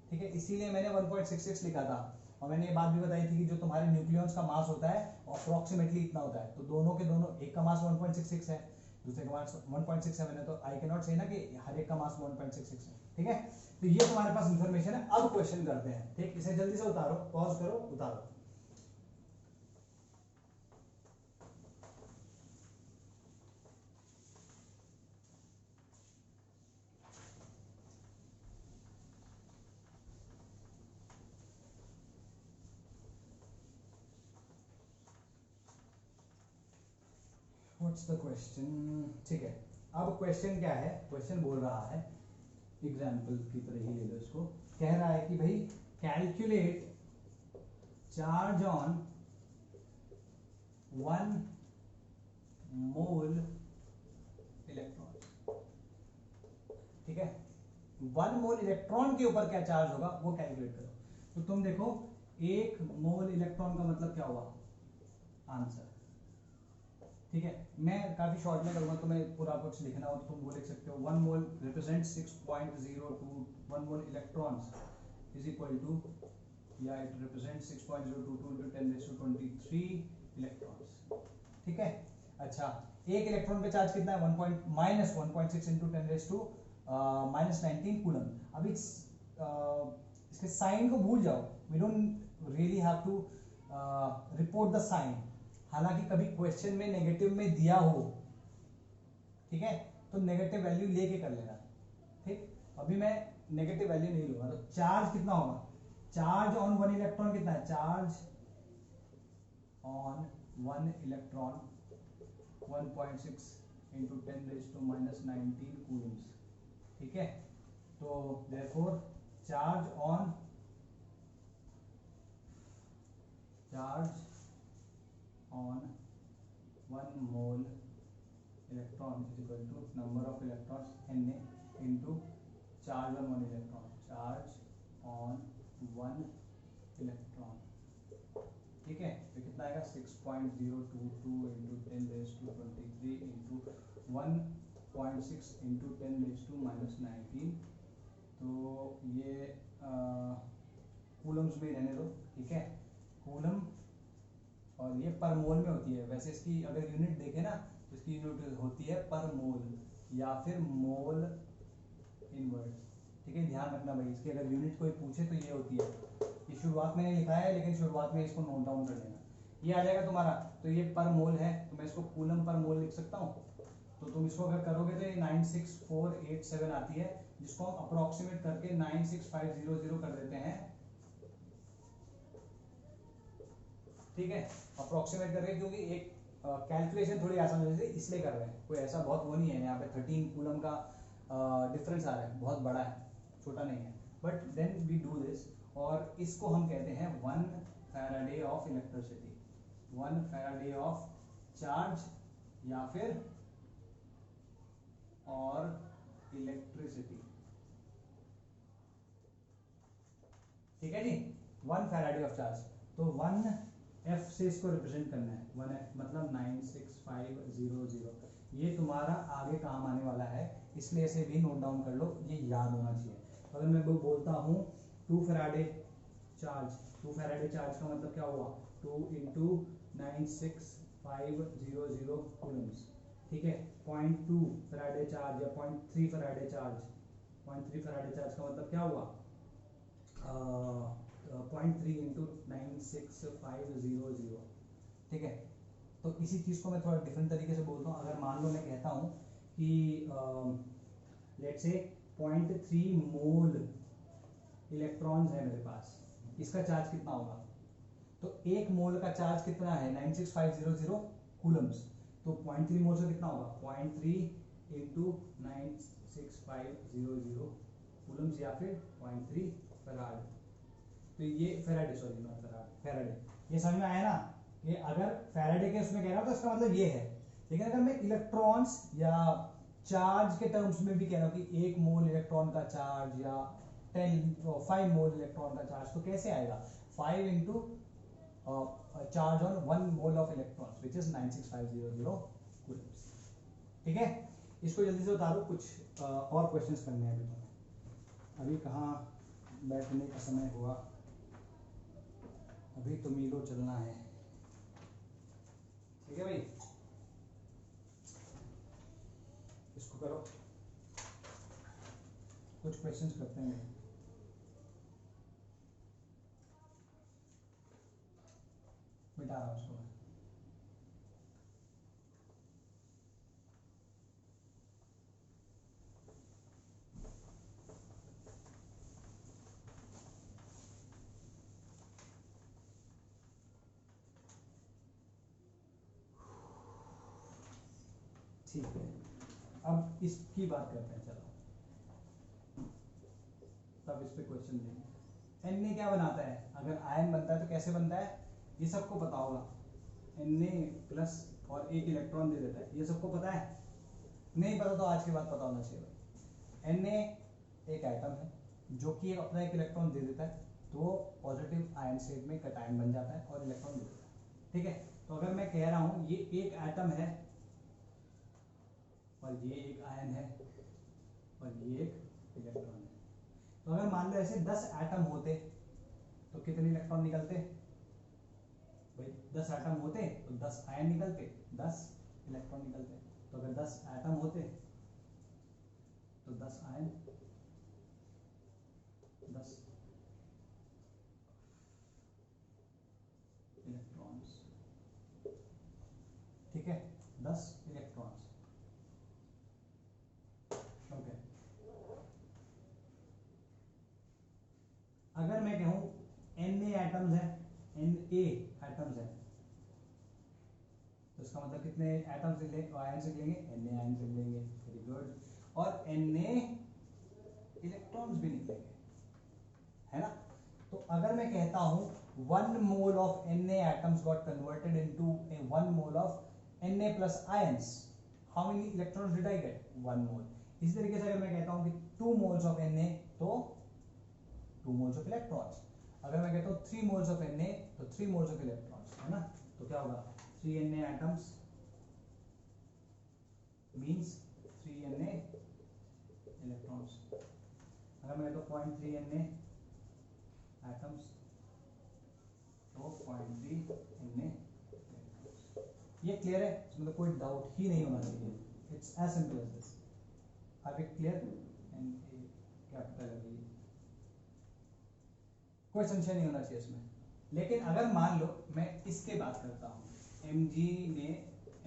ठीक है, इसीलिए मैंने 1.66 लिखा था। और मैंने ये बात भी बताई थी कि जो तुम्हारे न्यूक्लियॉन्स का मास होता है अप्रोक्सीमेटली इतना होता है, तो दोनों के दोनों, एक का मास 1.66 है, दूसरे का मास 1.67 है, तो आई कैन नॉट से ना कि हर एक का मास 1.66 है, ठीक है। तो ये तुम्हारे पास इंफॉर्मेशन है। अब क्वेश्चन करते हैं, ठीक, इसे जल्दी से उतारो, पॉज करो, उतारो। व्हाट्स द क्वेश्चन, ठीक है। अब क्वेश्चन क्या है, क्वेश्चन बोल रहा है, एग्जाम्पल की तरह ही ले लो इसको, कह रहा है कि भाई calculate charge on 1 mole electron, ठीक है, 1 मोल इलेक्ट्रॉन के ऊपर क्या चार्ज होगा वो कैलकुलेट करो। तो तुम देखो 1 मोल इलेक्ट्रॉन का मतलब क्या हुआ, आंसर, ठीक है। मैं काफी शॉर्ट में करूंगा, तुम्हें पूरा कुछ लिखना हो तो तुम वो लिख सकते हो। 1 mole represent 6.02, 1 mole electrons is equal to, या इट रिप्रेजेंट 6.022 into 10⁻23 इलेक्ट्रॉन्स, ठीक है। अच्छा, एक इलेक्ट्रॉन पे चार्ज कितना है, -1.6 into 10⁻−19 कूलम। अब इसके साइन को भूल जाओ, we don't really have to report the sign, हालांकि कभी क्वेश्चन में नेगेटिव में दिया हो, ठीक है, तो नेगेटिव वैल्यू लेके कर लेना, ठीक। अभी मैं नेगेटिव वैल्यू नहीं लूंगा। तो चार्ज कितना होगा, चार्ज ऑन 1 इलेक्ट्रॉन कितना है, charge on 1 electron 1.6 into 10⁻−19 coulombs, ठीक है। तो therefore charge on 1 mole electron is equal to number of electrons Na into charge on 1 electron, charge on 1 electron, ठीक है। तो कितना आएगा, 6.022 into 10⁻23 into 1.6 into 10⁻−19। तो ये कूलम्स में रहने दो, ठीक है, कूलम, और ये पर मोल में होती है। वैसे इसकी अगर यूनिट देखें ना तो इसकी यूनिट होती है पर मोल या फिर मोल इनवर्स, ठीक है। ध्यान रखना भाई, इसकी अगर यूनिट कोई पूछे तो ये होती है, ये शुरुआत में नहीं लिखा है लेकिन शुरुआत में इसको नोट डाउन कर लेना, ये आ जाएगा तुम्हारा। तो ये पर मोल है, तो मैं इसको कूलम पर मोल लिख सकता हूँ। तो तुम इसको अगर करोगे तो ये 96487 आती है, जिसको हम अप्रोक्सीमेट करके 96500 कर देते हैं, ठीक है, अप्रोक्सीमेट करके, क्योंकि एक कैलकुलेशन थोड़ी आसान हो जाती है इसलिए कर रहे हैं, कोई ऐसा बहुत वो नहीं है। यहाँ पे 13 कूलम का डिफरेंस आ रहा है, बहुत बड़ा है, छोटा नहीं है, but then we do this. और इसको हम कहते हैं 1 Faraday of electricity, 1 Faraday of charge या फिर और इलेक्ट्रिसिटी, ठीक है जी, 1 फैराडे ऑफ चार्ज। तो 1 F से इसको रिप्रेजेंट करना है, 1F मतलब 96500, ये तुम्हारा आगे काम आने वाला है, इसलिए इसे भी नोट डाउन कर लो, ये याद होना चाहिए। तो अगर मैं वो बोलता हूँ 2 फैराडे चार्ज, 2 फैराडे चार्ज का मतलब क्या हुआ, 2 into 96500 कूलम्स, ठीक है। 0.2 फैराडे चार्ज या 0.3 फैराडे चार्ज, 0.3 फैराडे चार्ज का मतलब क्या हुआ, 0.3 into 96500, ठीक है। तो इसी चीज को मैं थोड़ा डिफरेंट तरीके से बोलता हूँ। अगर मान लो मैं कहता हूँ कि लेट्स से 0.3 मोल इलेक्ट्रॉन्स है मेरे पास, इसका चार्ज कितना होगा, तो 1 मोल का चार्ज कितना है, 96500 कूलम्स, तो 0.3 मोल से कितना होगा, 0.3 into 96500 कूलम्स या फिर 0.3 फैराड। तो ये Faraday, sorry not farad, Faraday, ये समझ में आया ना। ये अगर फैराडे के उसमें कह रहा हूं तो इसका मतलब ये है, लेकिन अगर मैं इलेक्ट्रॉन्स या चार्ज के टर्म्स में भी कह रहा हूं कि 1 मोल इलेक्ट्रॉन का चार्ज या 5 मोल इलेक्ट्रॉन का चार्ज, तो कैसे आएगा, 5 into charge on 1 mole of electrons which is 96500 Coulomb's, ठीक है। इसको जल्दी से उतारो, कुछ और क्वेश्चंस करने हैं अभी तुम्हें। अभी कहाँ बैठने का समय हुआ, अभी तो मीलो चलना है। ठीक है भाई, इसको करो, कुछ क्वेश्चंस करते हैं। मिटा रहा हूँ उसको मैं। ठीक है, अब इसकी बात करते हैं, चलो तब इस पे क्वेश्चन देंगे। Na क्या बनाता है, अगर आयन बनता है तो कैसे बनता है, ये सबको पता होगा। Na प्लस और एक इलेक्ट्रॉन दे देता है, ये सबको पता है। नहीं पता तो आज के बाद पता होना चाहिए। Na एक एटम है जो कि अपना एक इलेक्ट्रॉन दे देता है, तो पॉजिटिव आयन स्टेट में कैटायन बन जाता है और इलेक्ट्रॉन दे देता है। ठीक है, तो अगर मैं कह रहा हूं ये एक एटम है और ये एक आयन है और ये एक इलेक्ट्रॉन है, तो अगर मान लो ऐसे 10 एटम होते तो कितने इलेक्ट्रॉन निकलते भाई? 10 एटम होते तो 10 आयन निकलते, 10 इलेक्ट्रॉन निकलते। तो अगर 10 एटम होते तो 10 आयन, 10 इलेक्ट्रॉन्स। ठीक है, 10 इलेक्ट्रॉन्स। ओके, अगर मैं कहूं Na एटम्स है, Na एटम्स है, तो इसका मतलब कितने एटम्स लिख लेंगे, आयन लिख लेंगे, Na आयन लिख लेंगे। वेरी गुड, और Na इलेक्ट्रॉन्स भी निकलेंगे, है ना। तो अगर मैं कहता हूं 1 mole of Na atoms got converted into a 1 mole of Na plus ions, how many electrons did I get? 1 mole। इसी तरीके से अगर मैं कहता हूं कि 2 moles of Na, तो 2 moles of electrons। अगर मैं कहता हूं 3 moles of Na, तो 3 moles of electrons, है ना। तो क्या होगा, 3 Na atoms means 3 Na electrons। अगर मैं कहता हूं 0.3 Na atoms, तो 0.3 Na। ये क्लियर है, इसमें तो कोई डाउट ही नहीं होना चाहिए। It's as simple as this. Are we clear? N A capital है, कोई संशय नहीं होना चाहिए इसमें। लेकिन अगर मान लो मैं इसके बात करता हूं, Mg ने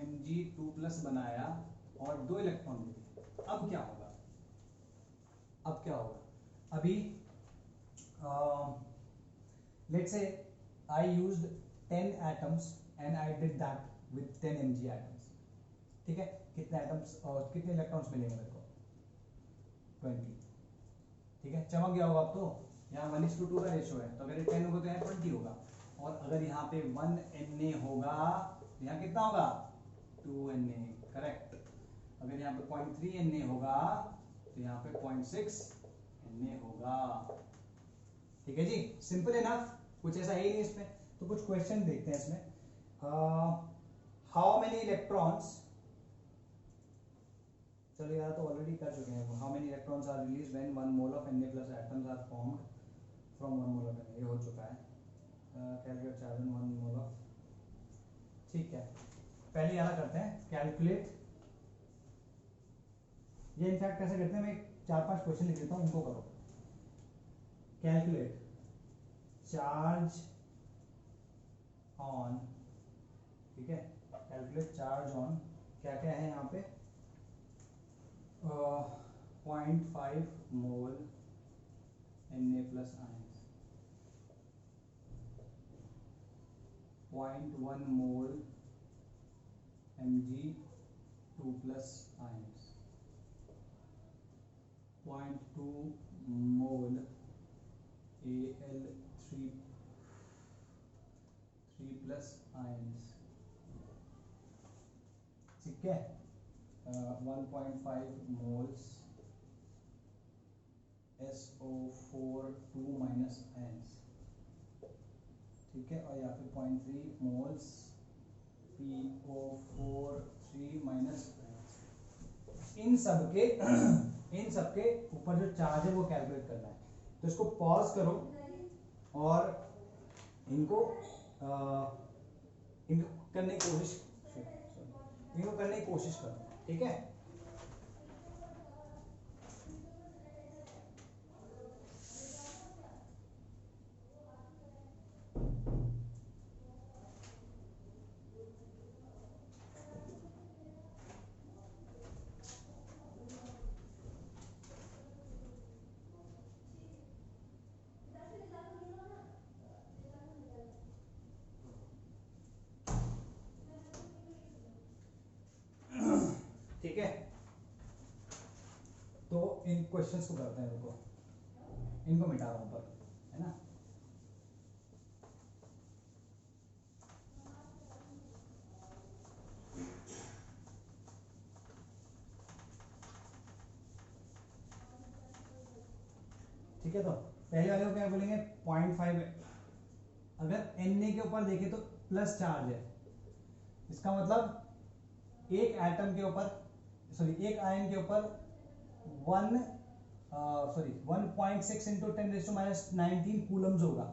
Mg2+ बनाया और 2 इलेक्ट्रॉन दे दिए, अब क्या होगा? अब क्या होगा, अभी let's say I used 10 atoms and I did that with 10 Mg atoms। ठीक है, कितने एटम्स और कितने इलेक्ट्रॉन्स मिलेंगे मेरे को? 20। ठीक है, चमक गया होगा अब तो। यहाँ 1:2 का रेशियो है, तो अगर ये 10 होगा तो यहाँ 20 होगा। और अगर यहाँ पे 1 Na होगा तो यहाँ कितना होगा? 2 Na, करेक्ट। अगर यहाँ पे 0.3 Na होगा तो यहाँ पे 0.6 Na होगा। ठीक है जी, सिंपल इनफ, कुछ ऐसा है ही नहीं इसमें। तो कुछ क्वेश्चन देखते हैं इसमें। हाउ मेनी इलेक्ट्रॉन्स, चलो यार तो ऑलरेडी कर चुके हैं। How many electrons are release when 1 mole of Na plus atoms are formed from 1 mole of Na, ये हो चुका है। Calculate charge on 1 mole of, ठीक है। पहले याद करते हैं, कैलकुलेट, ये इनफैक्ट कैसे करते हैं, मैं 4-5 क्वेश्चन लिख देता हूं, उनको करो। कैलकुलेट चार्ज ऑन, ठीक है, कैलकुलेट चार्ज ऑन, क्या क्या है यहाँ पे, 0.5 मोल Na प्लस आयंस, 0.1 मोल Mg2+ आयंस, 0.2 मोल Al3+ आयंस, ठीक है। 1.5 मोल्स SO4 2- आयंस, ठीक है। और यहाँ पे 0.3 मोल्स PO4 3- आयंस। इन सब के इन सबके ऊपर जो चार्ज है वो कैलकुलेट करना है। तो इसको पॉज करो और इनको करने की कोशिश करो, ठीक है। ठीक है, तो इन क्वेश्चंस को करते हैं, रुको इनको मिटा रहा हूं ऊपर, है ना। ठीक है, तो पहले वाले को क्या बोलेंगे 0.5। अगर Na के ऊपर देखें तो प्लस चार्ज है, इसका मतलब एक एटम के ऊपर, सॉरी एक आयन के ऊपर 1.6 इंटू 10⁻⁹ कूलम्स होगा।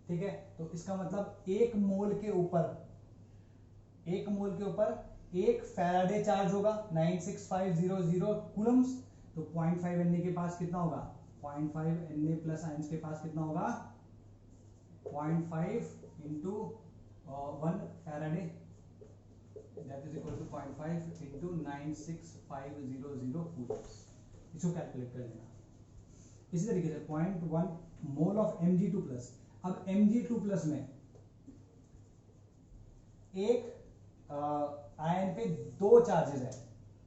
ठीक है, तो इसका मतलब एक मोल के ऊपर एक फैराडे चार्ज होगा 96500 कूलम्स। तो 0.5 Na के पास कितना होगा, 0.5 Na प्लस आयंस के पास कितना होगा 0.5 into 1 Faraday, that is equal to 0.5 into 96500 Coulomb's. इसको कैलकुलेट कर लेना। इसी तरीके से 0.1 मोल ऑफ Mg2 प्लस। अब Mg2 प्लस में एक आयन पे दो चार्जेस है,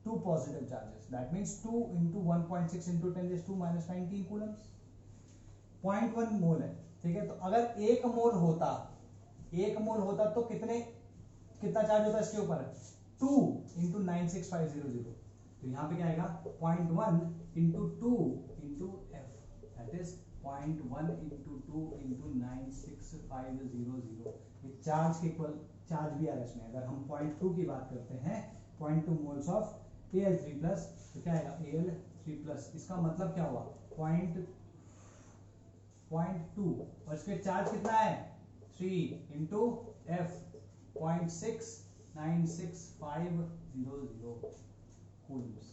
two positive charges, that means 2 into 1.6 into 10⁻⁹ coulombs. 0.1 mole है, ठीक है। तो अगर एक मोल होता तो कितना चार्ज होता है इसके ऊपर, 2 into 96500। तो यहाँ पे क्या आएगा 0.1 into 2 into F, that is 0.1 into 2 into 96500। ये चार्ज के इक्वल चार्ज भी आ रहा है इसमें। अगर हम 0.2 की बात करते हैं, 0.2 मोल्स ऑफ Al3 प्लस, तो क्या आएगा Al3 प्लस। इसका मतलब क्या हुआ 0.2 और इसके चार्ज कितना है 3 into F 0.69650 कूलम्स।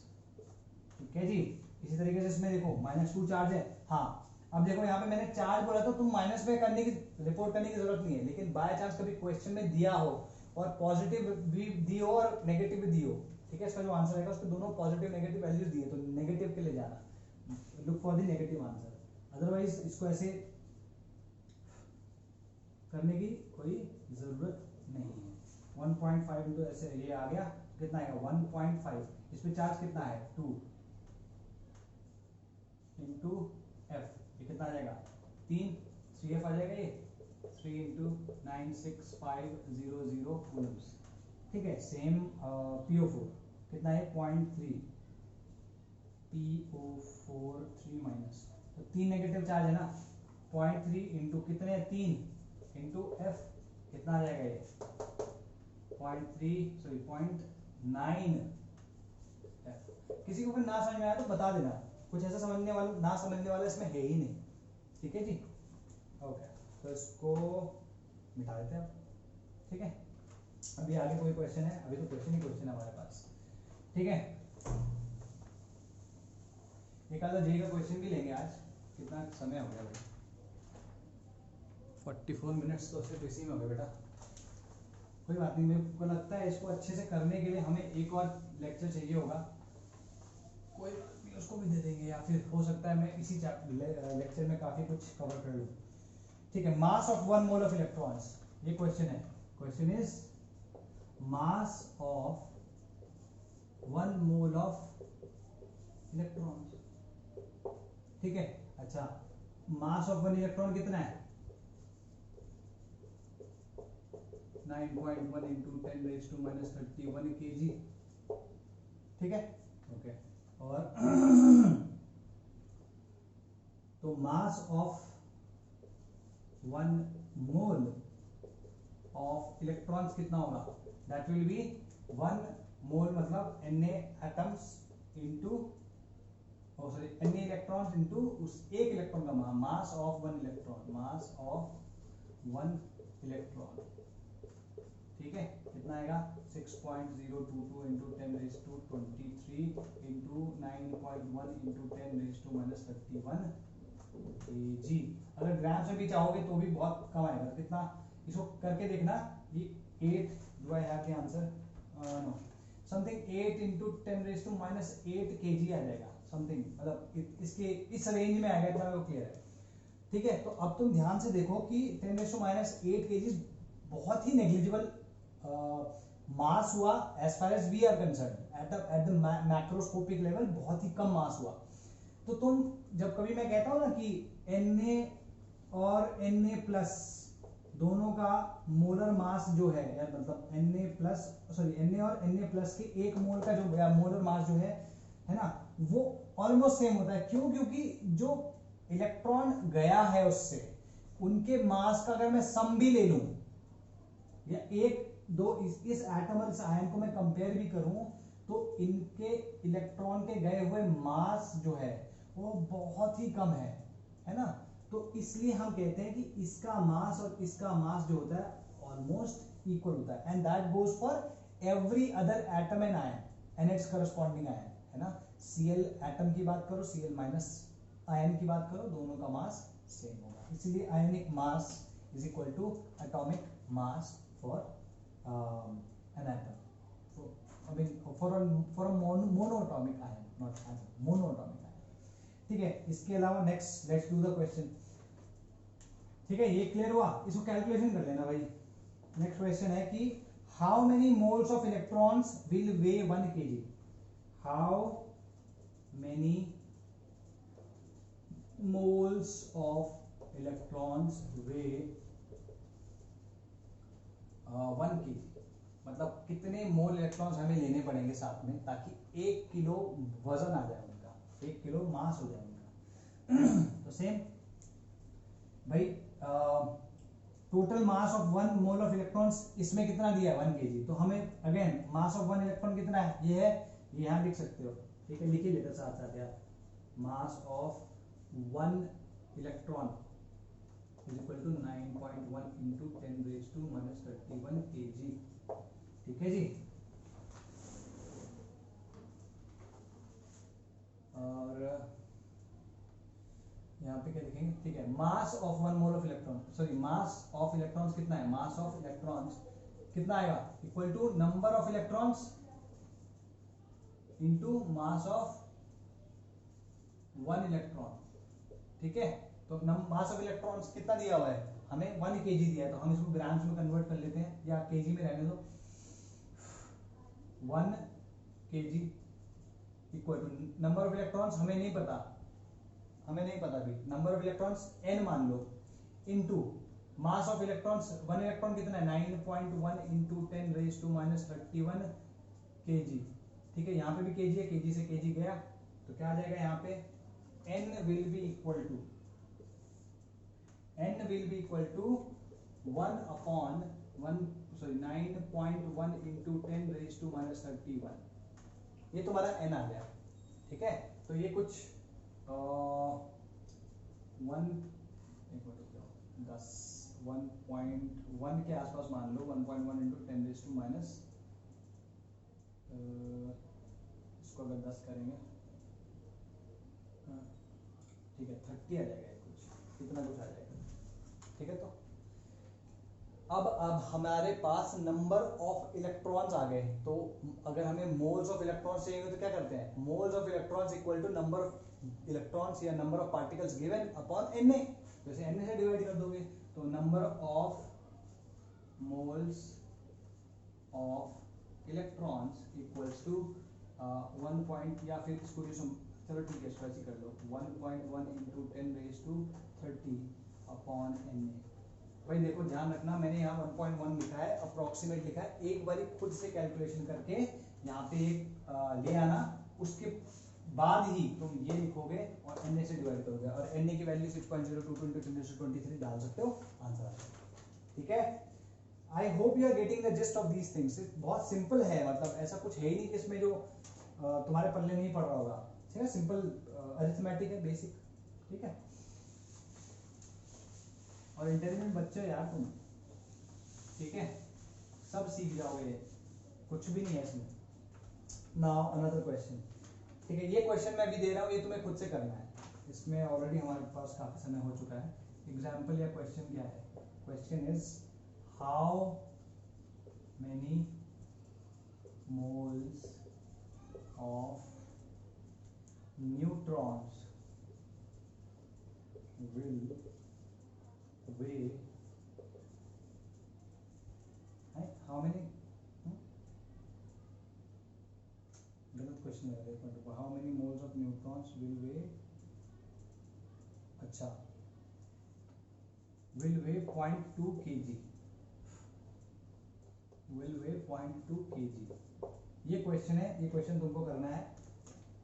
ठीक है जी। इसी तरीके से इसमें देखो -2 चार्ज है। हाँ, अब देखो यहाँ पे मैंने चार्ज बोला तो तुम माइनस में रिपोर्ट करने की जरूरत नहीं है, लेकिन बाय चांस कभी क्वेश्चन में दिया हो और पॉजिटिव भी दी हो और नेगेटिव भी दी हो, ठीक है, इसका जो आंसर आएगा उसके दोनों पॉजिटिव नेगेटिव वैल्यूज दिए, तो नेगेटिव के लिए जाना, look for the negative answer. Otherwise इसको ऐसे करने की कोई जरूरत नहीं है। 1.5 इंटू ऐसे ये आ गया, कितना आएगा 1.5, इसमें चार्ज कितना है 2 इंटू एफ, ये कितना आ जाएगा 3F आ जाएगा, ये 3 इंटू 96500 कूलम्स। ठीक है, सेम PO4 कितना है 0.3 PO4 3 माइनस, तो 3 नेगेटिव चार्ज है ना, 0.3 इंटू कितने 3 इंटू एफ कितना आ जाएगा ये 0.9 एफ। किसी को भी ना समझ में आया तो बता देना, कुछ ऐसा समझने वाला ना समझने वाला इसमें है ही नहीं। ठीक है जी, ओके, तो इसको मिटा देते हैं अब। ठीक है, अभी आगे कोई क्वेश्चन है, अभी तो क्वेश्चन ही क्वेश्चन है हमारे पास। ठीक है, एक आधा जेई का क्वेश्चन भी लेंगे आज। कितना समय हो गया भाई, 44 मिनट्स तो सिर्फ इसी में हो गया बेटा। कोई बात नहीं, मेरे को लगता है इसको अच्छे से करने के लिए हमें एक और लेक्चर चाहिए होगा, कोई बात नहीं उसको भी दे देंगे, या फिर हो सकता है मैं इसी लेक्चर में काफी कुछ कवर कर लूँ। ठीक है, mass of 1 mole of electrons, ये क्वेश्चन है। Question is mass of 1 mole of electrons. ठीक है, अच्छा, मास ऑफ 1 इलेक्ट्रॉन कितना है 9.1 इंटू 10⁻⁻31 kg। ठीक है, ओके, और तो मास ऑफ 1 मोल ऑफ इलेक्ट्रॉन्स कितना होगा, दैट विल बी 1 मोल मतलब Na atoms into mass into उस एक इलेक्ट्रॉन का मास of one electron, mass of one electron, ठीक है, कितना आएगा 6.022 इंटू 10⁻23 इंटू 9.1 इंटू 10⁻⁻31 kg। अगर ग्राम से भी चाहोगे तो भी बहुत कम आएगा। कितना, इसको करके देखना, ये 8, do I have the answer, no, something 8 into 10⁻⁻8 kg आ जाएगा, समथिंग, मतलब इसके इस रेंज में आएगा, इतना तो क्लियर है, ठीक है। तो अब तुम ध्यान से देखो कि 10⁻⁸ kg बहुत ही नेग्लिजिबल मास हुआ as far as we are concerned, at the macroscopic level बहुत ही कम मास हुआ। तो तुम जब कभी मैं कहता हूं ना कि Na और Na प्लस दोनों का मोलर मास जो है, या मतलब Na प्लस, सॉरी Na और Na प्लस के एक मोल का जो मोलर मास जो है ना, वो ऑलमोस्ट सेम होता है। क्यों? क्योंकि जो इलेक्ट्रॉन गया है उससे, उनके मास का अगर मैं सम भी ले लूं, या एक दो इस एटम और इस आयन को मैं कंपेयर भी करूं, तो इनके इलेक्ट्रॉन के गए हुए मास जो है वो बहुत ही कम है ना। तो इसलिए हम कहते हैं कि इसका मास और इसका मास जो होता है ऑलमोस्ट इक्वल होता है, and that goes for every other atom and ion and it's corresponding ion, है ना। Cl एटम की बात करो, Cl माइनस आयन की बात करो, दोनों का मास सेम होगा। इसलिए ionic mass is equal to atomic mass for an atom. So, I mean for a monoatomic ion, not atom, monoatomic ion. ठीक है, इसके अलावा next let's do the question. ठीक है, ये क्लियर हुआ, इसको कैलकुलेशन कर लेना भाई। नेक्स्ट क्वेश्चन है कि how many moles of electrons will way 1 kg, how many moles of electrons way 1 kg, मतलब कितने मोल इलेक्ट्रॉन्स हमें लेने पड़ेंगे साथ में, ताकि 1 किलो वजन आ जाए उनका, 1 किलो मास हो जाए उनका। तो सेम भाई, total mass of 1 mole of electrons इसमें कितना दिया है 1 kg, तो हमें अगेन मास ऑफ 1 इलेक्ट्रॉन कितना है, ये है, ये यहां लिख सकते हो, ठीक है, लिख ही लेते साथ साथ यार। मास of 1 electron is equal to 9.1 into 10⁻⁻31 kg, ठीक है जी। और यहाँ पे क्या लिखेंगे, ठीक है, mass of 1 mole of electron, sorry mass of electrons कितना है, मास ऑफ इलेक्ट्रॉन्स कितना आएगा, equal to number of electrons into mass of 1 electron, ठीक है। तो मास ऑफ इलेक्ट्रॉन्स कितना दिया हुआ है हमें, 1 kg दिया है, तो हम इसको ग्राम्स में कन्वर्ट कर लेते हैं, या kg में रहने दो। 1 kg equal to number of electrons हमें नहीं पता अभी, नंबर ऑफ इलेक्ट्रॉन्स n मान लो, into mass of electrons, 1 electron कितना है 9.1 इंटू 10⁻⁻31 kg, ठीक है। यहाँ पे भी kg है, kg से kg गया, तो क्या आ जाएगा यहाँ पे, n will be equal to 1 upon 9.1 into 10⁻⁻31, ये तुम्हारा n आ गया, ठीक है। तो ये कुछ 1.1 के आसपास मान लो, 1.1 into 10⁻⁻, इसको अगर 10 करेंगे, ठीक है, 30 आ जाएगा, कुछ इतना कुछ आ जाएगा, ठीक है। तो अब हमारे पास नंबर ऑफ इलेक्ट्रॉन्स आ गए, तो अगर हमें मोल्स ऑफ इलेक्ट्रॉन्स चाहिए तो क्या करते हैं, moles of electrons equal to number of electrons या number of particles given upon Na, जैसे Na से डिवाइड कर दोगे, तो number of moles of electrons equals to 1 point, या फिर इसको चलो ठीक है, इसको ऐसे कर लो, 1.1 इंटू 10⁻30 अपॉन Na। भाई देखो ध्यान रखना, मैंने यहाँ 1.1 लिखा है, अप्रोक्सीमेट लिखा है, एक बार खुद से कैलकुलेशन करके यहाँ पे एक ले आना, उसके बाद ही तुम ये लिखोगे और Na से डिवाइड करोगे, और Na की वैल्यू 6.022 into 10⁻23 डाल सकते हो, आंसर आ जाएगा, ठीक है। I hope you are getting the gist of these things. बहुत सिंपल है, मतलब ऐसा कुछ है ही नहीं कि इसमें जो तुम्हारे पल्ले नहीं पड़ रहा होगा, ठीक है, सिंपल अरिथमेटिक है, बेसिक। ठीक है, और इंटेलिजेंट बच्चे हो यार तुम, ठीक है, सब सीख जाओगे, कुछ भी नहीं है इसमें। नाउ अनदर क्वेश्चन, ठीक है, ये क्वेश्चन मैं भी दे रहा हूँ, ये तुम्हें खुद से करना है, इसमें ऑलरेडी हमारे पास काफी समय हो चुका है। एग्जाम्पल या क्वेश्चन क्या है? Question is how many moles of neutrons will weigh, how many, गलत क्वेश्चन है, एक minute, how many moles of neutrons will weigh, अच्छा, will weigh 0.2 kg, will weigh 0.2 kg, ये क्वेश्चन है, ये क्वेश्चन तुमको करना है।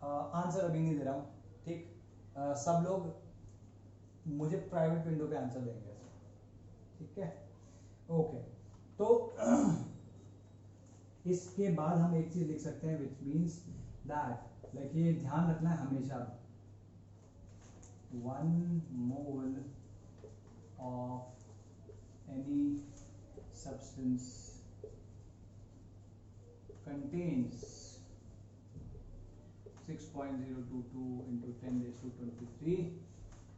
आंसर अभी नहीं दे रहा हूँ, ठीक, सब लोग मुझे प्राइवेट विंडो पे आंसर देंगे, ठीक है, ओके। तो इसके बाद हम एक चीज लिख सकते हैं, विच मीन्स दैट, लाइक ये ध्यान रखना है हमेशा, 1 mole of any substance contains 6.022 into 10 raised to 23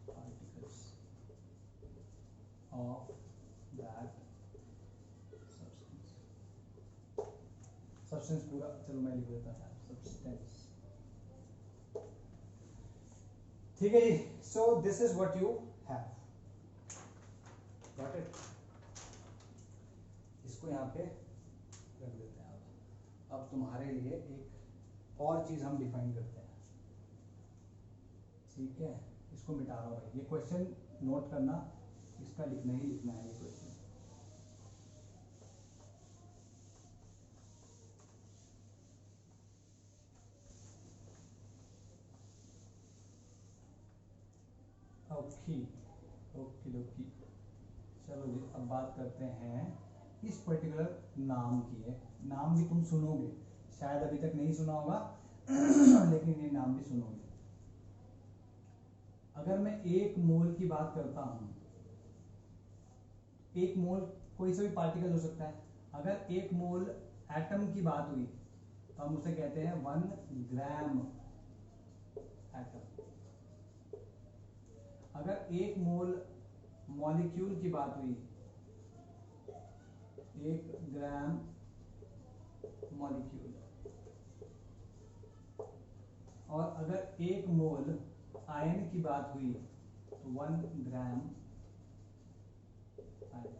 particles of that substance. Substance पूरा चलो मैं लिख देता हूँ, substance, ठीक है जी। So this is what you have, got it? इसको यहाँ पे रख देते हैं। अब तुम्हारे लिए एक और चीज हम डिफाइन करते हैं, ठीक है, इसको मिटा रहा हूं भाई, ये क्वेश्चन नोट करना, इसका लिखना ही लिखना है ये क्वेश्चन। ओके ओके ओके, चलो जी, अब बात करते हैं इस पर्टिकुलर नाम की है। नाम भी तुम सुनोगे, शायद अभी तक नहीं सुना होगा लेकिन ये नाम भी सुनोगे। अगर मैं 1 मोल की बात करता हूं, 1 मोल कोई सा भी पार्टिकल हो सकता है, अगर 1 मोल एटम की बात हुई तो हम उसे कहते हैं 1 ग्राम एटम। अगर 1 मोल मॉलिक्यूल की बात हुई, 1 ग्राम मॉलिक्यूल, और अगर 1 मोल आयन की बात हुई तो 1 ग्राम आयन,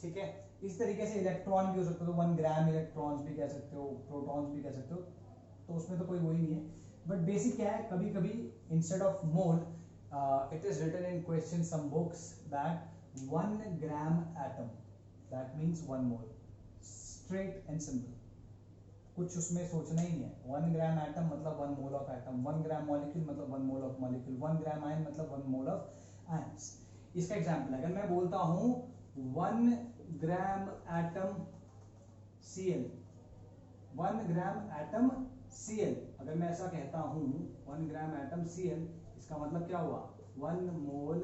ठीक है। इस तरीके से इलेक्ट्रॉन भी हो सकते हो, तो 1 ग्राम इलेक्ट्रॉन्स भी कह सकते हो, प्रोटॉन्स भी कह सकते हो, तो उसमें तो कोई वही नहीं है। बट बेसिक क्या है, कभी कभी instead of mole it is written in question some books that 1 gram atom, that means 1 mole, straight and simple, कुछ उसमें सोचना ही नहीं है। 1 ग्राम एटम मतलब 1 mole of atom, 1 gram molecule मतलब 1 mole of molecule, 1 gram ion मतलब 1 mole of ions. इसका example, अगर मैं बोलता हूं 1 gram atom Cl, 1 gram atom Cl, अगर मैं ऐसा कहता हूं 1 ग्राम एटम Cl, इसका मतलब क्या हुआ, 1 मोल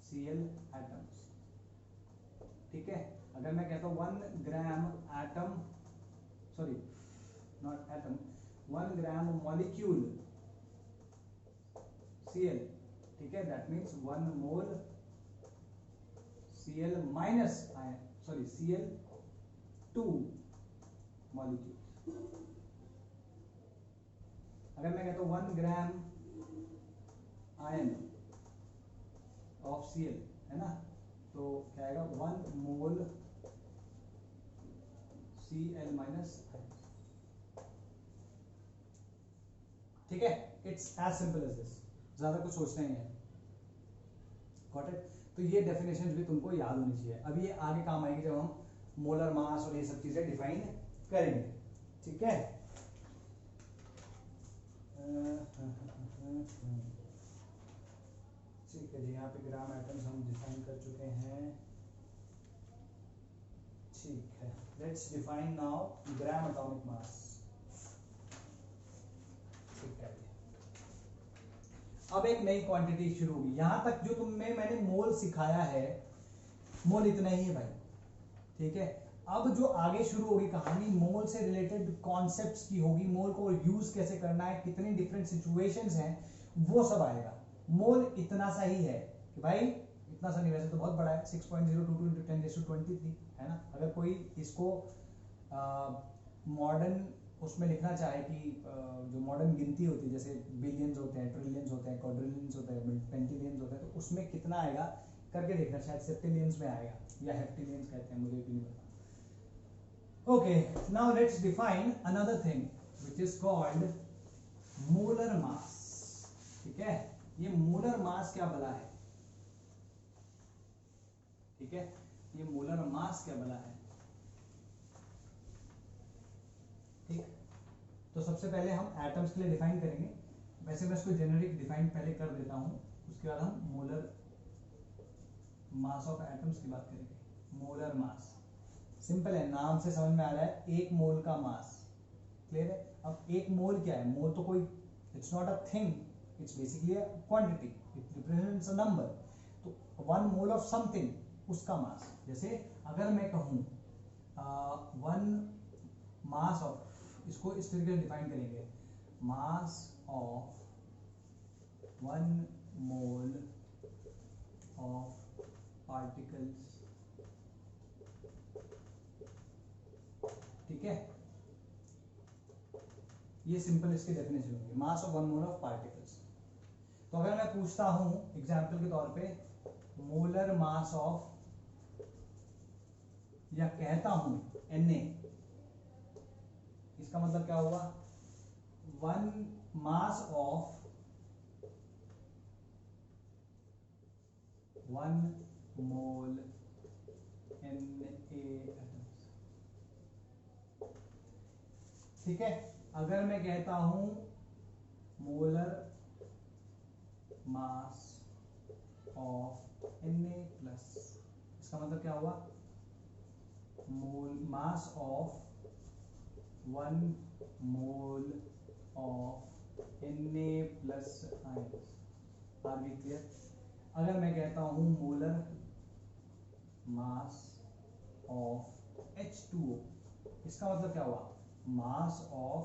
Cl एटम्स, ठीक है। अगर मैं कहता हूं 1 gram atom, sorry not atom, 1 gram molecule Cl, ठीक है, that means 1 mole Cl minus ion, sorry Cl2 molecule. अगर मैं कहता हूं 1 ग्राम आयन ऑफ Cl, है ना, तो क्या आएगा, 1 मोल Cl माइनस आयन, ठीक है। It's as simple as this, ज्यादा कुछ सोचना ही है, गॉट इट। तो ये डेफिनेशन भी तुमको याद होनी चाहिए, अभी ये आगे काम आएगी जब हम मोलर मास और ये सब चीजें डिफाइन करेंगे, ठीक है। ठीक है जी, यहाँ पे ग्राम एटम्स हम डिफाइन कर चुके हैं, ठीक है। Let's define now gram atomic मास। अब एक नई क्वांटिटी शुरू होगी। यहां तक जो मैंने मोल सिखाया है, मोल इतना ही है भाई, ठीक है। अब जो आगे शुरू होगी कहानी, मोल से रिलेटेड कॉन्सेप्ट्स की होगी, मोल को यूज कैसे करना है, कितनी डिफरेंट सिचुएशंस हैं, वो सब आएगा। मोल इतना सा ही है कि भाई, इतना सा नहीं, वैसे तो बहुत बड़ा है, 6.022 × 10⁻23 है ना। अगर कोई इसको मॉडर्न उसमें लिखना चाहे कि जो मॉडर्न गिनती होती है, जैसे बिलियंस होते हैं, ट्रिलियंस होते हैं, क्वाड्रिलियंस होते हैं, पेंटिलियंस होते हैं, तो उसमें कितना आएगा करके देखना, शायद सेप्टिलियंस में आएगा या हेप्टिलियंस कहते हैं, मुझे भी नहीं पता। Okay, now let's define another thing which is called molar mass. ठीक है, ये मोलर मास क्या भला है, ठीक है, ये मोलर मास क्या भला है। ठीक, तो सबसे पहले हम एटम्स के लिए डिफाइन करेंगे। वैसे मैं इसको जेनेरिक डिफाइन पहले कर देता हूं, उसके बाद हम मोलर मास ऑफ एटम्स की बात करेंगे। मोलर मास सिंपल है, नाम से समझ में आ रहा है, एक मोल का मास। क्लियर है। अब एक मोल क्या है, मोल तो कोई, it's not a thing, it's basically a quantity, it represents a number. तो 1 मोल ऑफ समथिंग, उसका मास। जैसे अगर मैं कहूं 1 मास ऑफ, इसको इस तरीके से डिफाइन करेंगे, मास ऑफ 1 मोल ऑफ पार्टिकल्स। ठीक है, ये सिंपल इसकी डेफिनेशन होगी, मास ऑफ 1 मोल ऑफ पार्टिकल्स। तो अगर मैं पूछता हूं एग्जांपल के तौर पे मोलर मास ऑफ, या कहता हूं Na, इसका मतलब क्या हुआ, 1 मास ऑफ 1 मोल Na एटम्स। ठीक है, अगर मैं कहता हूं molar mass of Na plus, इसका मतलब क्या हुआ, mole mass of 1 mole of Na plus ions. Are be clear. अगर मैं कहता हूं मोलर मास ऑफ H2O, इसका मतलब क्या हुआ, मास of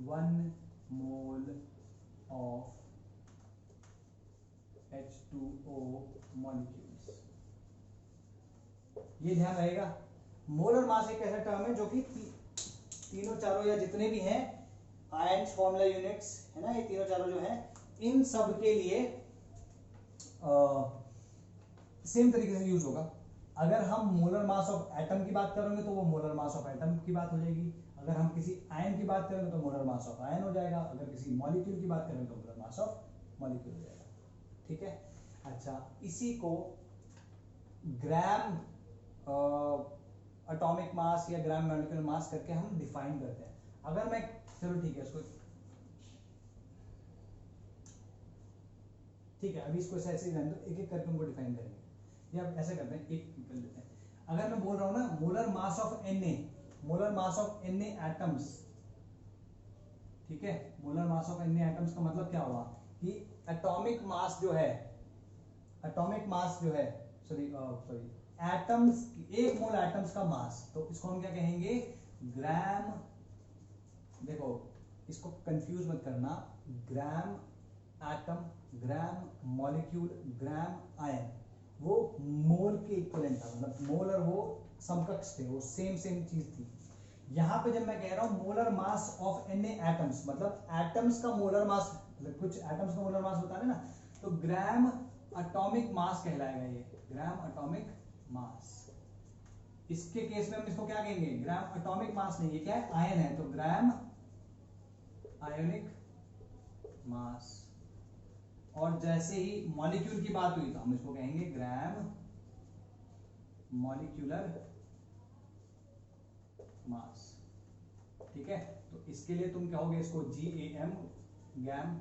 1 mole of H2O molecules. ये ध्यान रहेगा। मोलर मास एक ऐसा टर्म है जो कि तीनों चारों या जितने भी हैं आयंस, फॉर्मूला यूनिट्स है ना, ये तीनों चारों जो हैं, इन सब के लिए सेम तरीके से यूज होगा। अगर हम मोलर मास ऑफ एटम की बात करेंगे तो वो मोलर मास ऑफ एटम की बात हो जाएगी। अगर हम किसी आयन की बात करेंगे तो मोलर मास ऑफ आयन हो जाएगा। अगर किसी मॉलिक्यूल की बात करेंगे तो मोलर मास ऑफ मॉलिक्यूल हो जाएगा। ठीक है, अच्छा, इसी को ग्राम एटॉमिक मास या ग्राम मॉलिक्यूलर मास करके हम डिफाइन करते हैं। अगर मैं, चलो ठीक है, इसको ठीक है, अभी इसको ऐसे ऐसे एक एक करके उनको डिफाइन करेंगे, या ऐसे करते हैं, एक कर लेते हैं। अगर मैं बोल रहा हूं ना molar mass of Na, molar mass of Na एटम्स, ठीक है, molar mass of Na atoms का मतलब क्या हुआ कि एटॉमिक मास जो है, एटॉमिक मास जो है, सॉरी एटम्स, एक मोल एटम्स का मास, तो इसको हम क्या कहेंगे, ग्राम। देखो, इसको कंफ्यूज मत करना, ग्राम एटम, ग्राम मॉलिक्यूल, ग्राम आयन, वो मोल के इक्विवेलेंट था, मतलब मोल और वो समकक्ष थे, वो सेम चीज थी। यहां पे जब मैं कह रहा हूं molar mass of Na atoms, मतलब एटम्स का मोलर मास, मतलब कुछ एटम्स का मोलर मास होता है ना, तो ग्राम एटॉमिक मास कहलाएगा ये, ग्राम एटॉमिक मास। इसके केस में हम इसको क्या कहेंगे, ग्राम एटॉमिक मास नहीं, ये क्या है, आयन है, तो ग्राम आयोनिक मास। और जैसे ही मॉलिक्यूल की बात हुई तो हम इसको कहेंगे ग्राम मॉलिक्यूलर मास। ठीक है, तो इसके लिए तुम कहोगे इसको GAM, गैम,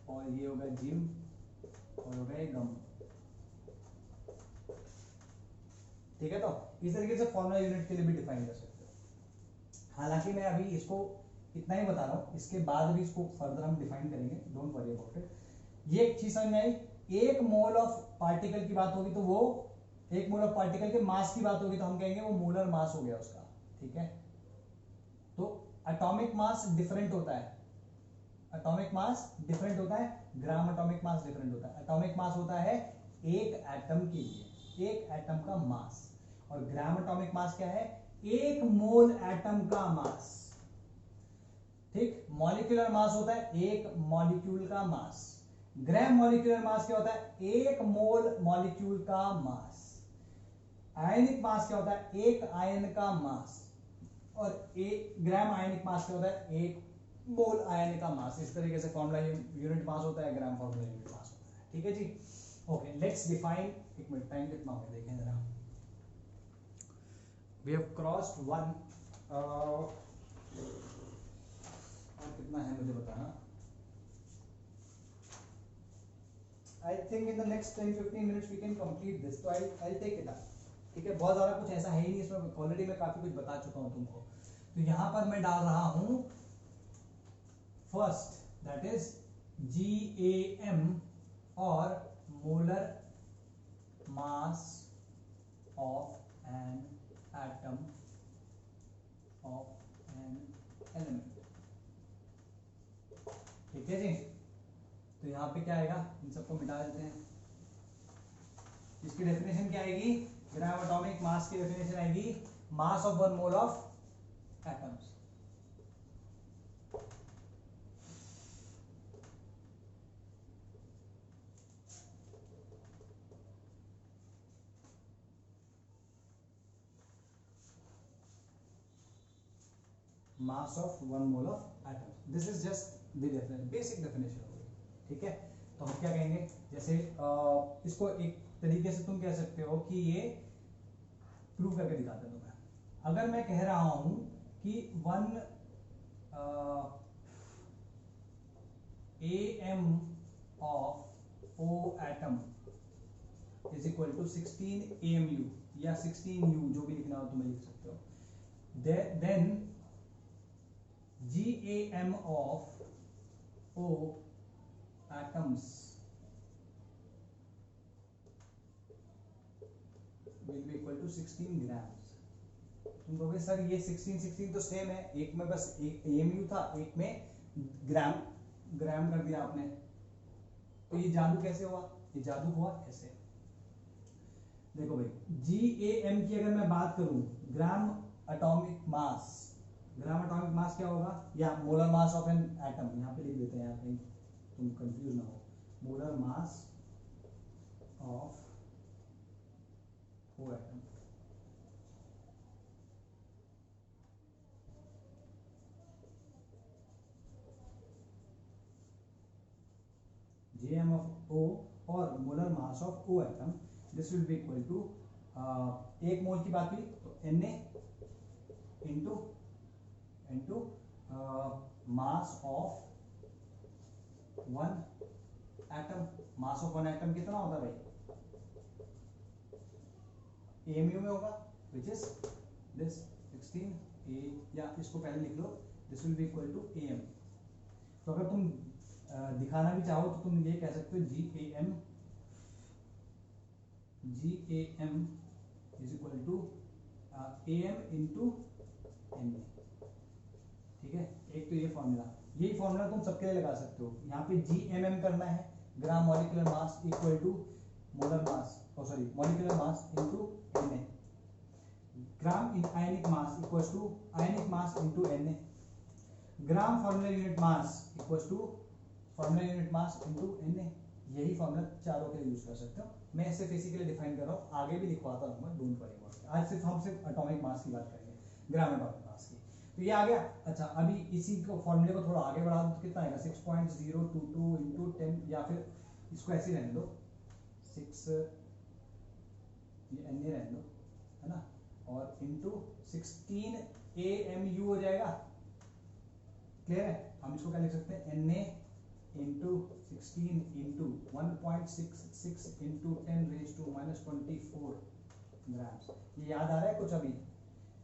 और ये होगा जिम, और हो गए गम। ठीक है, तो इस तरीके से फॉर्मूला यूनिट के लिए भी डिफाइन कर सकते हो। हालांकि मैं अभी इसको इतना ही बता रहा हूँ, इसके बाद भी इसको फर्दर हम डिफाइन करेंगे, डोंट वरी अबाउट इट। ये एक चीज समझ में आई। एक मोल ऑफ पार्टिकल की बात होगी तो वो एक मोल ऑफ पार्टिकल के मास की बात होगी तो हम कहेंगे वो मोलर मास हो गया उसका, ठीक है। तो एटॉमिक मास डिफरेंट होता है, एटॉमिक मास डिफरेंट होता है, ग्राम एटॉमिक मास डिफरेंट होता है। एटॉमिक मास होता है एक एटम के लिए, एक एटम का मास, और ग्राम एटॉमिक मास क्या है, एक मोल एटम का मास, ठीक। मॉलिक्यूलर मास होता है एक मॉलिक्यूल का मास, ग्राम मॉलिक्यूलर मास क्या होता है, एक मोल मॉलिक्यूल का मास। आयनिक मास क्या होता है, एक आयन का मास, और एक ग्राम आयनिक मास क्या होता है, एक मोल आयन का मास। इस तरीके से फॉर्मूला यूनिट मास होता है, ग्राम फॉर्मूला यूनिट मास होता है, ठीक है जी। Okay, let's define. एक मिनट, टाइम कितना हो गया देखें जरा। वी हैव क्रॉस्ड 1, और कितना है मुझे बताना। I think in the next 10-15 minutes we can complete this, तो I'll take it up, ठीक है। बहुत ज़्यादा कुछ ऐसा है ही नहीं इसमें, ऑलरेडी मैं काफ़ी कुछ बता चुका हूँ तुमको। तो यहाँ पर मैं डाल रहा हूँ फर्स्ट, दैट इज GAM, और molar mass of N atom of an element, ठीक है जी। तो यहाँ पे क्या आएगा, इन सबको मिटा देते हैं। इसकी डेफिनेशन क्या आएगी, ग्राम एटॉमिक मास की डेफिनेशन आएगी मास of one mole of atoms. Mass of one mole of atoms, this is just the definition, basic definition हो गई, ठीक है। तो हम क्या कहेंगे, जैसे इसको एक तरीके से तुम कह सकते हो कि ये प्रूव करके दिखाते हैं तुम्हें। अगर मैं कह रहा हूं कि 1 AM of O atom is equal to 16 AMU या 16U, जो भी लिखना हो तुम्हें लिख सकते हो। Then GAM of O atoms will be equal to 16 grams। तुम कहोगे सर ये 16 तो सेम है, एक में बस एक AMU था, एक में ग्राम कर दिया आपने, तो ये जादू कैसे हुआ, ये जादू हुआ ऐसे। देखो भाई, GAM की अगर मैं बात करूं, ग्राम एटॉमिक मास, ग्राम एटॉमिक मास क्या होगा, या molar mass of an atom, यहाँ पे लिख देते हैं यार कहीं तुम कंफ्यूज ना हो, molar mass of O atom. GAM of O और molar mass of O atom, this will be equal to, एक मोल की बात हुई तो Na into mass of one atom. Mass of one atom कितना होता है भाई, AMU में होगा, विच इज दिस 16A, या इसको पहले लिख लो, this will be equal to AM। तो अगर तुम दिखाना भी चाहो तो तुम ये कह सकते हो GAM is equal to AM into Na, ठीक है। एक तो ये फॉर्मूला, यही फॉर्मूला तुम सबके लिए लगा सकते हो। यहाँ पे GMM करना है, gram molecular mass equal to molar mass, sorry molecular mass into Na, gram ionic mass equal to ionic mass into Na, gram formula unit mass equal to formula unit mass into Na। यही formula चारों के लिए use कर सकते हो। मैं इसे physically define कर रहा हूँ, आगे भी लिखवाता हूँ मैं, डोंट वरी अबाउट इट। आज सिर्फ हम सिर्फ एटॉमिक मास की बात करेंगे, ग्राम एटॉमिक मास की। तो ये आ गया। अच्छा, अभी इसी को फॉर्मूले को थोड़ा आगे बढ़ा दो तो कितना आएगा, 6.022 इंटू 10, या फिर इसको ऐसे रहने दो, 6 ये Na रहने दो, है ना, और इंटू 16 AMU हो जाएगा। क्लियर है, हम इसको क्या लिख सकते हैं, Na into 16 into 1.66 into 10⁻⁻24 grams. ये याद आ रहा है कुछ, अभी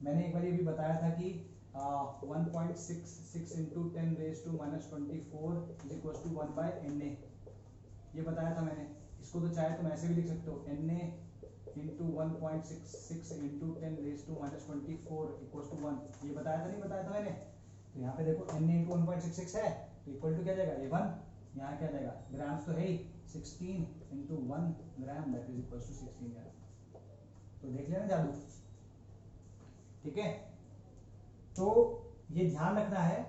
मैंने एक बार ये भी बताया था कि 1.66 into 10⁻⁻24 is equal to 1/Na। ये बताया था मैंने। इसको तो चाहे तुम ऐसे भी लिख सकते हो, Na into 1.66 into 10⁻⁻24 equal to 1। ये बताया था, नहीं बताया था मैंने? तो यहाँ पे देखो Na इंटू 1.66 है तो इक्वल टू क्या जाएगा, ये 1। यहाँ क्या जाएगा, ग्राम्स तो है ही, 16 into 1 gram that is equal to 16 gram. तो देख लेना जादू, ठीक है। तो ये ध्यान रखना है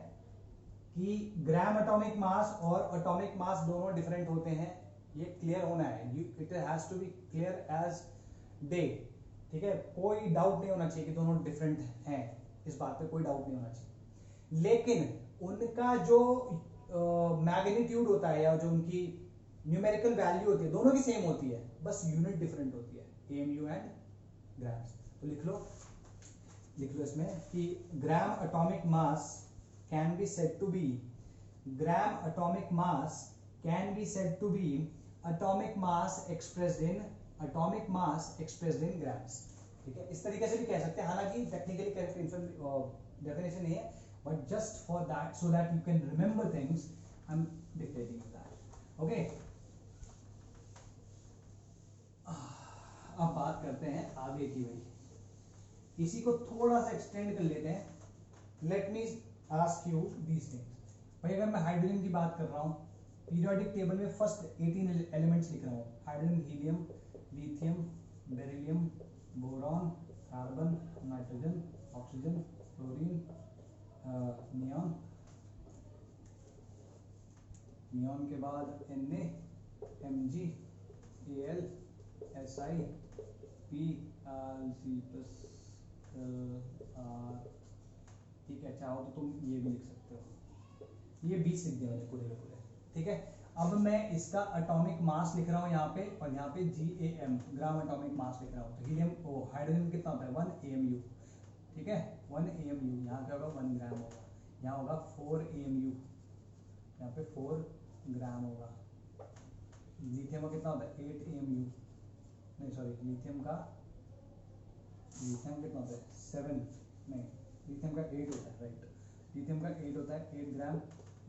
कि ग्राम एटॉमिक मास और एटॉमिक मास दोनों डिफरेंट होते हैं, ये क्लियर होना है। It has to be clear as day, ठीक है। कोई डाउट नहीं होना चाहिए कि दोनों डिफरेंट हैं, इस बात पे कोई डाउट नहीं होना चाहिए। लेकिन उनका जो मैग्नीट्यूड होता है या जो उनकी न्यूमेरिकल वैल्यू होती है दोनों की सेम होती है, बस यूनिट डिफरेंट होती है, एएमयू एंड ग्राम्स। तो लिख लो इसमें कि gram atomic mass can be said to be, gram atomic mass can be said to be atomic mass expressed in grams, ठीक है। इस तरीके से भी कह सकते हैं, हालांकि टेक्निकली करेक्ट डेफिनेशन नहीं है, but just for that so that you can remember things I am dictating that, okay. अब बात करते हैं आगे की भाई, इसी को थोड़ा सा एक्सटेंड कर लेते हैं। Let me ask you these things. भाई अगर मैं हाइड्रोजन की बात कर रहा हूं, पीरियोडिक टेबल में फर्स्ट 18 एलिमेंट्स लिख रहा हूँ, hydrogen, helium, lithium, beryllium, boron, carbon, nitrogen, oxygen, chlorine, neon, neon के बाद Na, Mg, Al, Si, P, C plus, ठीक है। चाहो तो तुम ये भी लिख सकते हो, ये 20 लिख दिया मैंने पूरे के पूरे, ठीक है। अब मैं इसका एटॉमिक मास लिख रहा हूँ यहाँ पे, और यहाँ पे GAM ग्राम एटॉमिक मास लिख रहा हूँ। तो हीलियम हाइड्रोजन कितना होता है 1 AMU, ठीक है, 1 AMU। यहाँ क्या होगा 1 ग्राम होगा, यहाँ होगा 4 AMU, यहाँ पे 4 ग्राम होगा। लिथियम का कितना होता है 8 AMU, नहीं सॉरी, लिथियम कितना होता है 7, नहीं लिथियम का 8 होता है, राइट, लिथियम का 8 होता है 8 ग्राम।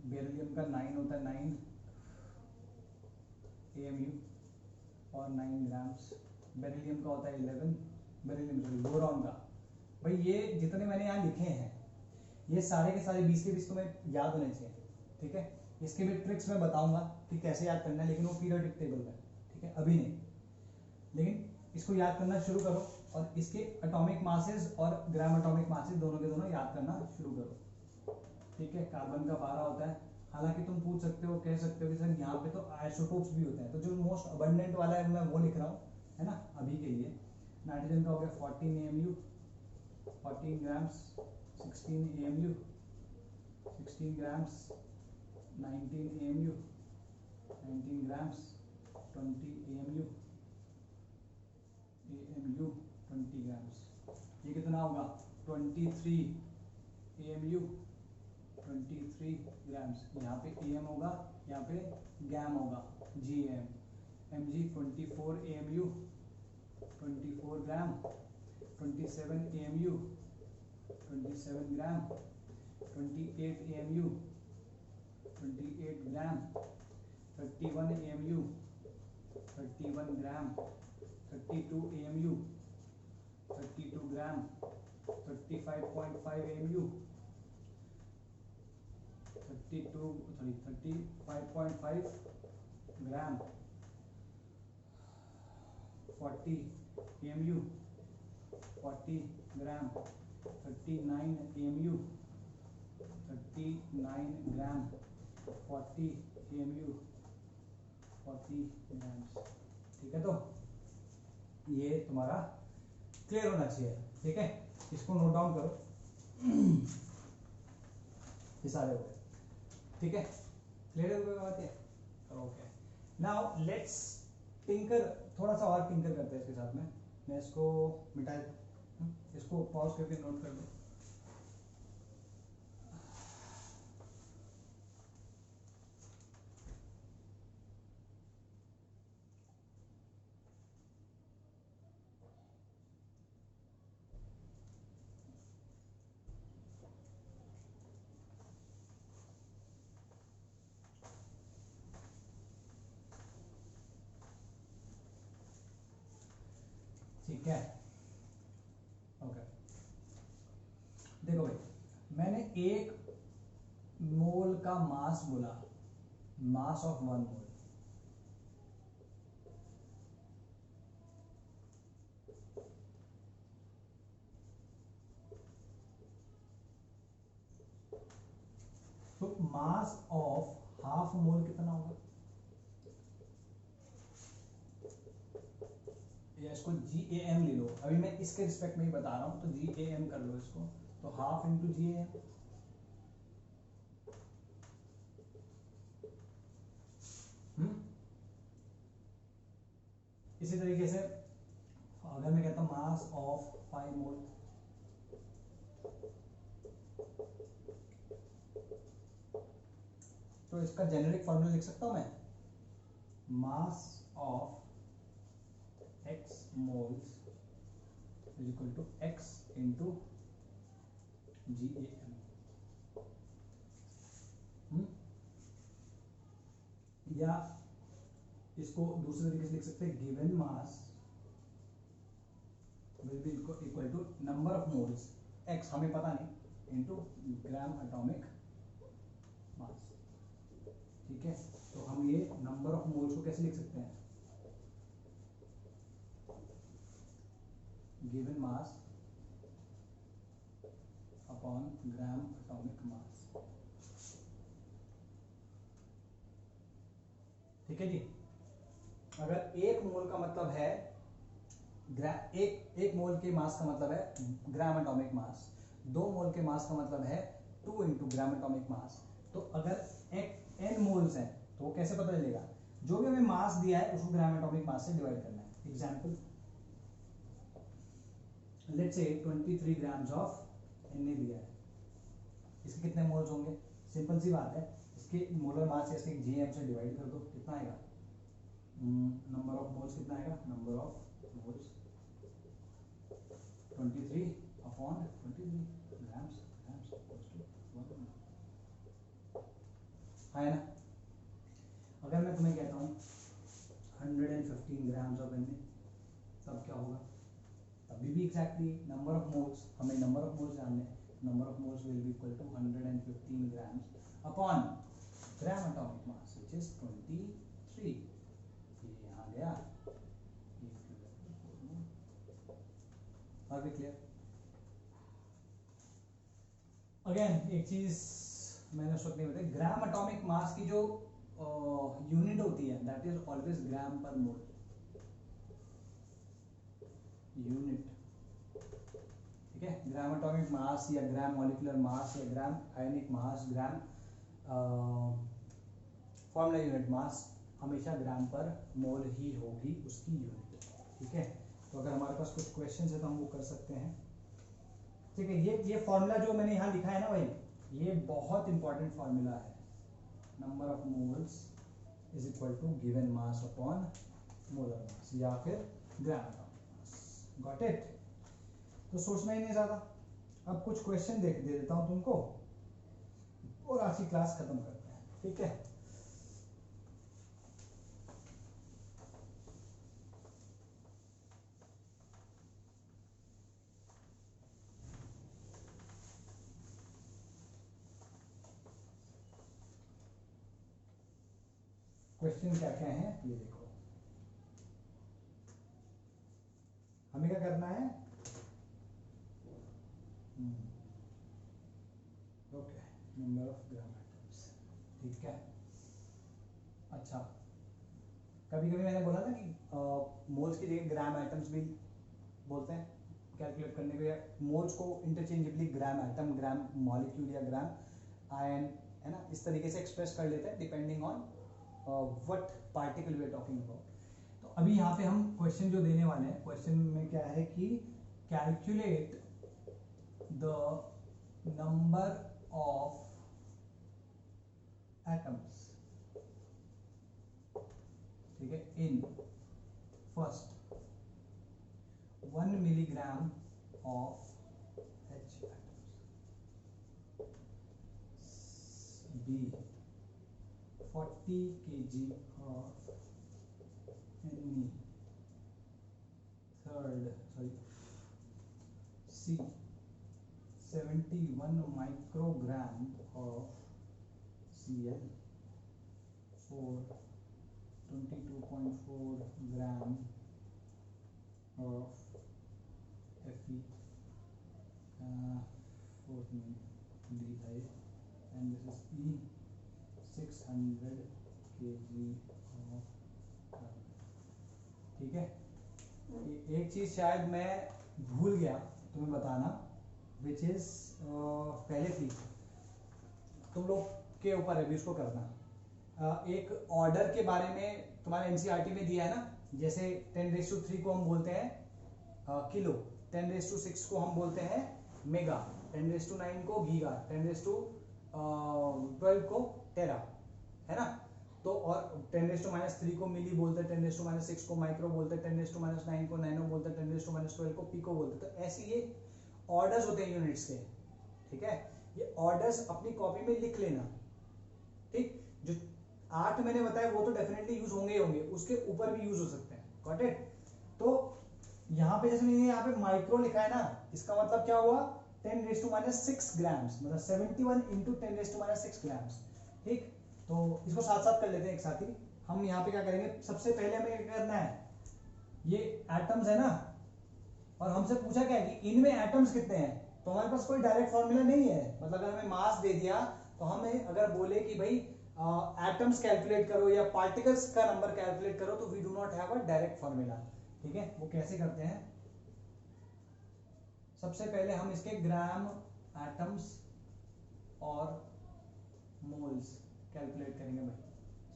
बेरिलियम का 9 होता है 9 AMU और 9 ग्राम्स। बेरिलियम का होता है 11, बेरिलियम सॉरी बोरॉन का। भाई ये जितने मैंने यहाँ लिखे हैं ये सारे के सारे 20 के 20 तुम्हें याद होने चाहिए, ठीक है। इसके भी ट्रिक्स मैं बताऊंगा कि कैसे याद करना है, लेकिन वो पीरियोडिक टेबल में, ठीक है, अभी नहीं। लेकिन इसको याद करना शुरू करो और इसके एटॉमिक मासेस और ग्राम एटॉमिक मासेस दोनों के दोनों याद करना शुरू करो, ठीक है। कार्बन का 12 होता है, हालांकि तुम पूछ सकते हो, कह सकते हो कि सर यहाँ पे तो आइसोटोप्स भी होते हैं, तो जो मोस्ट अबंडेंट वाला है मैं वो लिख रहा हूँ, है ना, अभी के लिए। नाइट्रोजन का हो गया 14 AMU, 14 grams, 16 AMU, 16 grams, 19 AMU, 19 grams, 20 AMU, 20 grams. ये कितना होगा 23 AMU, 23 ग्राम्स। यहाँ पे AM होगा, यहाँ पे गैम होगा, GAM। Mg 24 AMU, 24 ग्राम, 27 AMU, 27 ग्राम, 28 AMU, 28 ग्राम, 31 AMU, 31 ग्राम, 32 AMU, 32 ग्राम, 35.5 AMU, 35.5 ग्राम, 40 AMU, 40 ग्राम, 39 AMU, 39 ग्राम, 40 AMU, 40 ग्राम्स, ठीक है। तो ये तुम्हारा क्लियर होना चाहिए, ठीक है। इसको नोट डाउन करो, ये सारे हो गए, ठीक है, क्लियर हो गई बात है, ओके। नाउ लेट्स टिंकर, थोड़ा सा और टिंकर करते हैं इसके साथ में। मैं इसको मिटा, इसको पॉज करके नोट कर दो। ठीक है, ओके। देखो भाई, मैंने 1 मोल का मास बोला, मास ऑफ 1 मोल, तो मास ऑफ हाफ मोल कितना होगा, या इसको GAM ले लो, अभी मैं इसके रिस्पेक्ट में ही बता रहा हूं, तो GAM कर लो इसको, तो हाफ इंटू GAM, इसी तरीके से अगर मैं कहता हूं मास ऑफ 5 मोल, तो इसका जेनेरिक फॉर्मूला लिख सकता हूं मैं, mass of x moles is equal to x into GAM। या इसको दूसरे तरीके से लिख सकते हैं, given mass will be equal to number of moles, x हमें पता नहीं, इंटू ग्राम एटॉमिक मास। ठीक है, तो हम ये नंबर ऑफ मोल्स को कैसे लिख सकते हैं, given mass upon gram atomic मास। ठीक है जी, अगर 1 मोल का मतलब है एक मोल के मास का मतलब है ग्राम एटॉमिक मास, 2 मोल के मास का मतलब है 2 इंटू ग्राम एटॉमिक मास, तो अगर n मोल्स हैं तो वो कैसे पता चलेगा, जो भी हमें मास दिया है उसको ग्राम एटॉमिक मास से डिवाइड करना है। Example, let's say 23 grams of Na दिया है, इसके कितने मोल्स होंगे, सिंपल सी बात है, इसके मोलर मास या इसके GM से डिवाइड कर दो, कितना आएगा, नंबर ऑफ मोल्स कितना आएगा, number of moles 23 upon 23 grams, grams equals to 1 है ना। अगर मैं तुम्हें कहता हूँ 115 ग्राम्स ऑफ Na, तब क्या होगा, तभी भी एग्जैक्टली नंबर ऑफ मोल्स, हमें नंबर ऑफ मोल्स जानने हैं, number of moles will be equal to 115 grams upon gram atomic mass which is 23। ये यहाँ गया, आगे क्लियर। अगेन एक चीज मैंने उस वक्त नहीं बताई, ग्राम एटॉमिक मास की जो यूनिट होती है दैट इज ऑलवेज ग्राम पर मोल यूनिट। ठीक है, ग्राम एटॉमिक मास या ग्राम मॉलिक्यूलर मास या ग्राम ionic mass, gram formula unit मास हमेशा ग्राम पर मोल ही होगी उसकी यूनिट। ठीक है, तो अगर हमारे पास कुछ क्वेश्चन है तो हम वो कर सकते हैं। ठीक है, ये फॉर्मूला जो मैंने यहाँ लिखा है ना भाई, ये बहुत इंपॉर्टेंट फॉर्मूला है, number of moles is equal to given mass upon molar mass या फिर gram atomic mass. Got it. तो सोचना ही नहीं ज्यादा, अब कुछ क्वेश्चन दे देता हूं तुमको और आज की क्लास खत्म करते हैं। ठीक है, क्वेश्चन क्या क्या है ये देखो, हमें क्या करना है, okay, number of gram atoms. ठीक है, अच्छा, कभी कभी मैंने बोला था कि मोल्स की जगह ग्राम एटम्स भी बोलते हैं कैलकुलेट करने के, मोल्स को interchangeably gram atom, gram molecule या ग्राम आयन, है ना, इस तरीके से एक्सप्रेस कर लेते हैं depending on what particle we are talking about. तो अभी यहाँ पे हम क्वेश्चन जो देने वाले हैं, क्वेश्चन में क्या है कि calculate the number of atoms, ठीक है, in first 1 milligram of H atoms, B 40 kg of Ne, third sorry C 71 microgram of Cl for 22.4 gram of Fe 14 and this is E 600 kg of carbon. ठीक है, एक चीज शायद मैं भूल गया तुम्हें बताना, विच इज पहले थी तुम लोग के ऊपर है भी उसको करना। एक ऑर्डर के बारे में तुम्हारे एनसीईआरटी में दिया है ना, जैसे 10⁻³ को हम बोलते हैं किलो, 10⁻⁶ को हम बोलते हैं मेगा, 10⁻⁹ को गीगा, 10⁻12 को टेरा, है ना। तो और 10⁻³ को मिली बोलते हैं, 10⁻�6 को माइक्रो बोलते हैं, 10⁻9 को नैनो बोलते हैं, 10⁻12 को पिको बोलते हैं। तो ऐसे ये ऑर्डर्स होते हैं यूनिट्स के, ठीक है। ये ऑर्डर्स अपनी कॉपी में लिख लेना, ठीक। जो 8 मैंने बताया वो तो डेफिनेटली यूज होंगे ही होंगे, उसके ऊपर भी यूज हो सकते हैं, गॉट इट। तो यहाँ पे जैसे मैंने यहाँ पे माइक्रो लिखा है ना, इसका मतलब क्या हुआ 10⁻⁶ ग्राम्स, मतलब 71 इंटू 10⁻⁶ ग्राम्स, ठीक। तो इसको साथ साथ कर लेते हैं एक साथ ही। हम यहाँ पे क्या करेंगे, सबसे पहले हमें क्या करना है, ये एटम्स है ना, और हमसे पूछा क्या है कि इनमें एटम्स कितने हैं। तो हमारे पास कोई डायरेक्ट फॉर्मूला नहीं है, मतलब अगर हमें मास दे दिया तो हमें अगर बोले कि भाई एटम्स कैलकुलेट करो या पार्टिकल्स का नंबर कैलकुलेट करो, तो we do not have a direct formula, ठीक है। वो कैसे करते हैं, सबसे पहले हम इसके ग्राम, एटम्स और मोल्स कैलकुलेट करेंगे भाई,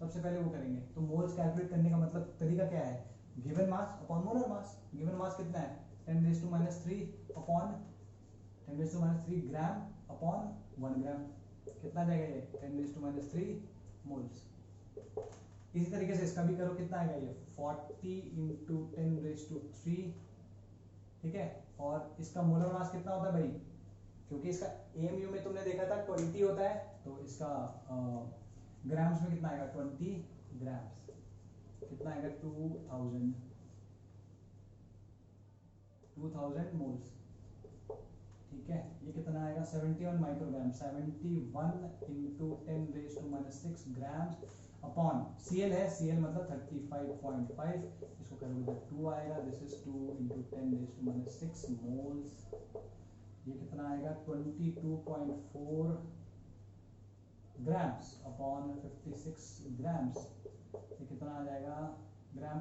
सबसे पहले वो करेंगे। तो मोल्स कैलकुलेट करने का मतलब तरीका क्या है, गिवन मास अपॉन मोलर मास। गिवन मास कितना है 10⁻³ अपॉन 10⁻³ ग्राम अपॉन 1 ग्राम, कितना जाएगा ये 10⁻³ मोल्स। इसी तरीके से इसका भी करो, कितना आएगा ये 40 इंटू 10⁻³, ठीक है। और इसका मोलर मास कितना होता है भाई, क्योंकि इसका एएमयू में तुमने देखा था 20 होता है, तो इसका ग्राम्स में कितना आएगा 20 ग्राम्स, कितना आएगा 2000 मोल्स, ठीक है। ये कितना आएगा 71 microgram, 71 into 10⁻⁶ grams upon Cl है, Cl मतलब 35.5, इसको करोगे तो 2 आएगा, दिस इज 2 इंटू 10⁻⁶ मोल्स। ये कितना आएगा 22.4 ग्राम्स अपॉन 56 ग्राम्स, ये कितना आ जाएगा, ग्राम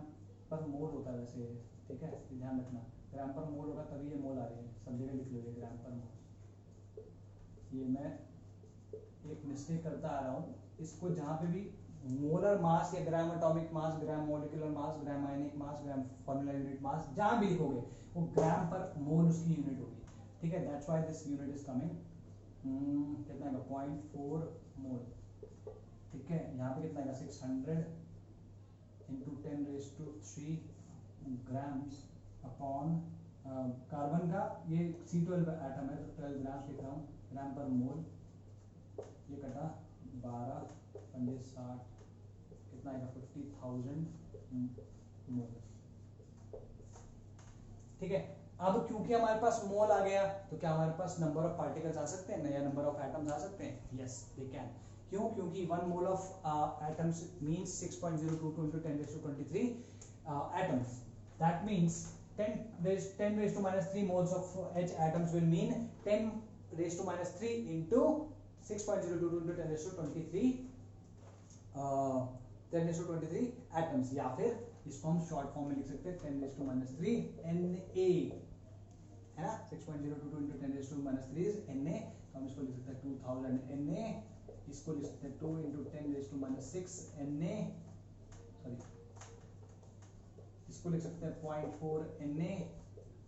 पर मोल होता है वैसे, ठीक है, ध्यान रखना ग्राम पर मोल होगा तभी ये मोल आ रही है, सब जगह लिख लो ये ग्राम पर मोल। ये मैं एक मिस्टेक करता आ रहा हूँ, इसको जहाँ पे भी मोलर मास या gram atomic mass, gram molecular mass, gram ionic mass, gram formula unit mass, जहाँ भी लिखोगे वो ग्राम पर मोल उसकी यूनिट होगी, ठीक है। That's why this unit is coming, कितना आएगा 0.4 मोल, ठीक है। यहाँ पे कितना आएगा 600 इंटू 10⁻³ ग्राम्स अपॉन कार्बन का ये C12 एटम है तो 12 ग्राम्स लिख रहा हूँ, ग्राम पर मोल। ये कटा 12 पंजे 60, कितना आएगा 50,000 मोल, ठीक है। अब क्योंकि हमारे पास मोल आ गया, तो क्या हमारे पास नंबर ऑफ पार्टिकल्स आ सकते हैं, नया नंबर ऑफ एटम्स आ सकते हैं, यस दे कैन। क्यों, क्योंकि 1 mole of atoms means 6.022 into 10⁻23 atoms, that means 10⁻³ moles of H atoms will mean 10⁻³ into 6.022 into 10⁻23 atoms, या फिर इसको हम शॉर्ट फॉर्म में लिख सकते हैं 10⁻³ Na, है ना। 6.022 into 10⁻³ is Na, तो हम इसको लिख सकते हैं 2000 Na, इसको लिख सकते हैं 2 into 10⁻⁶ Na, सॉरी इसको लिख सकते हैं 0.4 Na,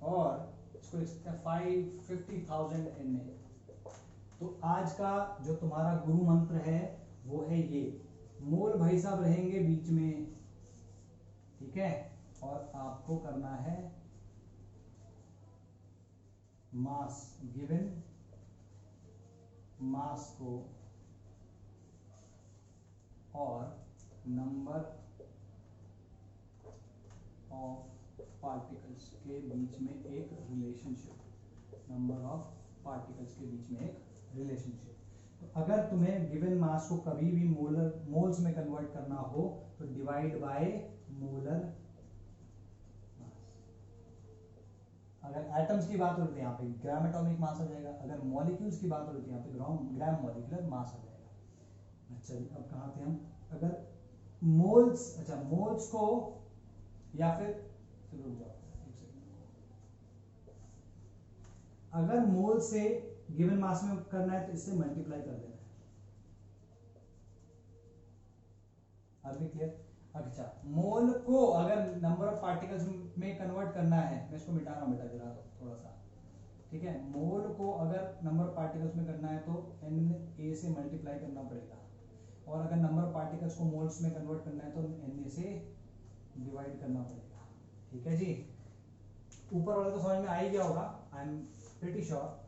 और इसको लिख सकते हैं 50,000 Na। तो आज का जो तुम्हारा गुरु मंत्र है वो है ये, मोल भाई साहब रहेंगे बीच में, ठीक है। और आपको करना है मास, गिवन मास को और नंबर ऑफ पार्टिकल्स के बीच में एक रिलेशनशिप, नंबर ऑफ पार्टिकल्स के बीच में एक रिलेशनशिप। तो अगर तुम्हें गिवन मास को कभी भी मोल्स में कन्वर्ट करना हो तो डिवाइड बाय मोलर मास। अगर एटम्स की बात होती है यहाँ पे ग्राम एटॉमिक मास आ जाएगा, अगर मॉलिक्यूल्स की बात होती है यहाँ पे ग्राम मॉलिक्यूलर मास आ जाएगा। अच्छा जी, अब कहाँ थे हम? अगर मोल्स, अच्छा मोल्स को या फिर रुक जाओ एक सेकंड, अगर मोल से गिवन मास में करना है तो इससे मल्टीप्लाई कर देना है। अभी क्लियर? अच्छा, मोल को अगर नंबर ऑफ पार्टिकल्स में कन्वर्ट करना है, मैं इसको मिटा रहा हूं बेटा जरा थोड़ा सा, ठीक है। मोल को अगर नंबर ऑफ पार्टिकल्स में करना है तो Na से मल्टीप्लाई करना पड़ेगा, और अगर नंबर ऑफ पार्टिकल्स को मोल्स में कन्वर्ट करना है तो Na से डिवाइड करना पड़ेगा। ठीक है जी, ऊपर वाला तो समझ में आ ही गया होगा, आई एम प्रीटी श्योर।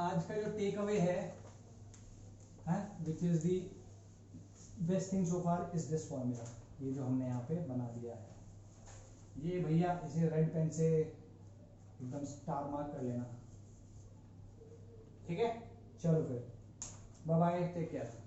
आज का जो टेक अवे है, which is the best thing so far is this formula, ये जो हमने यहाँ पे बना दिया है, ये भैया इसे रेड पेन से एकदम स्टार मार्क कर लेना। ठीक है, चलो फिर बाय बाय, टेक केयर।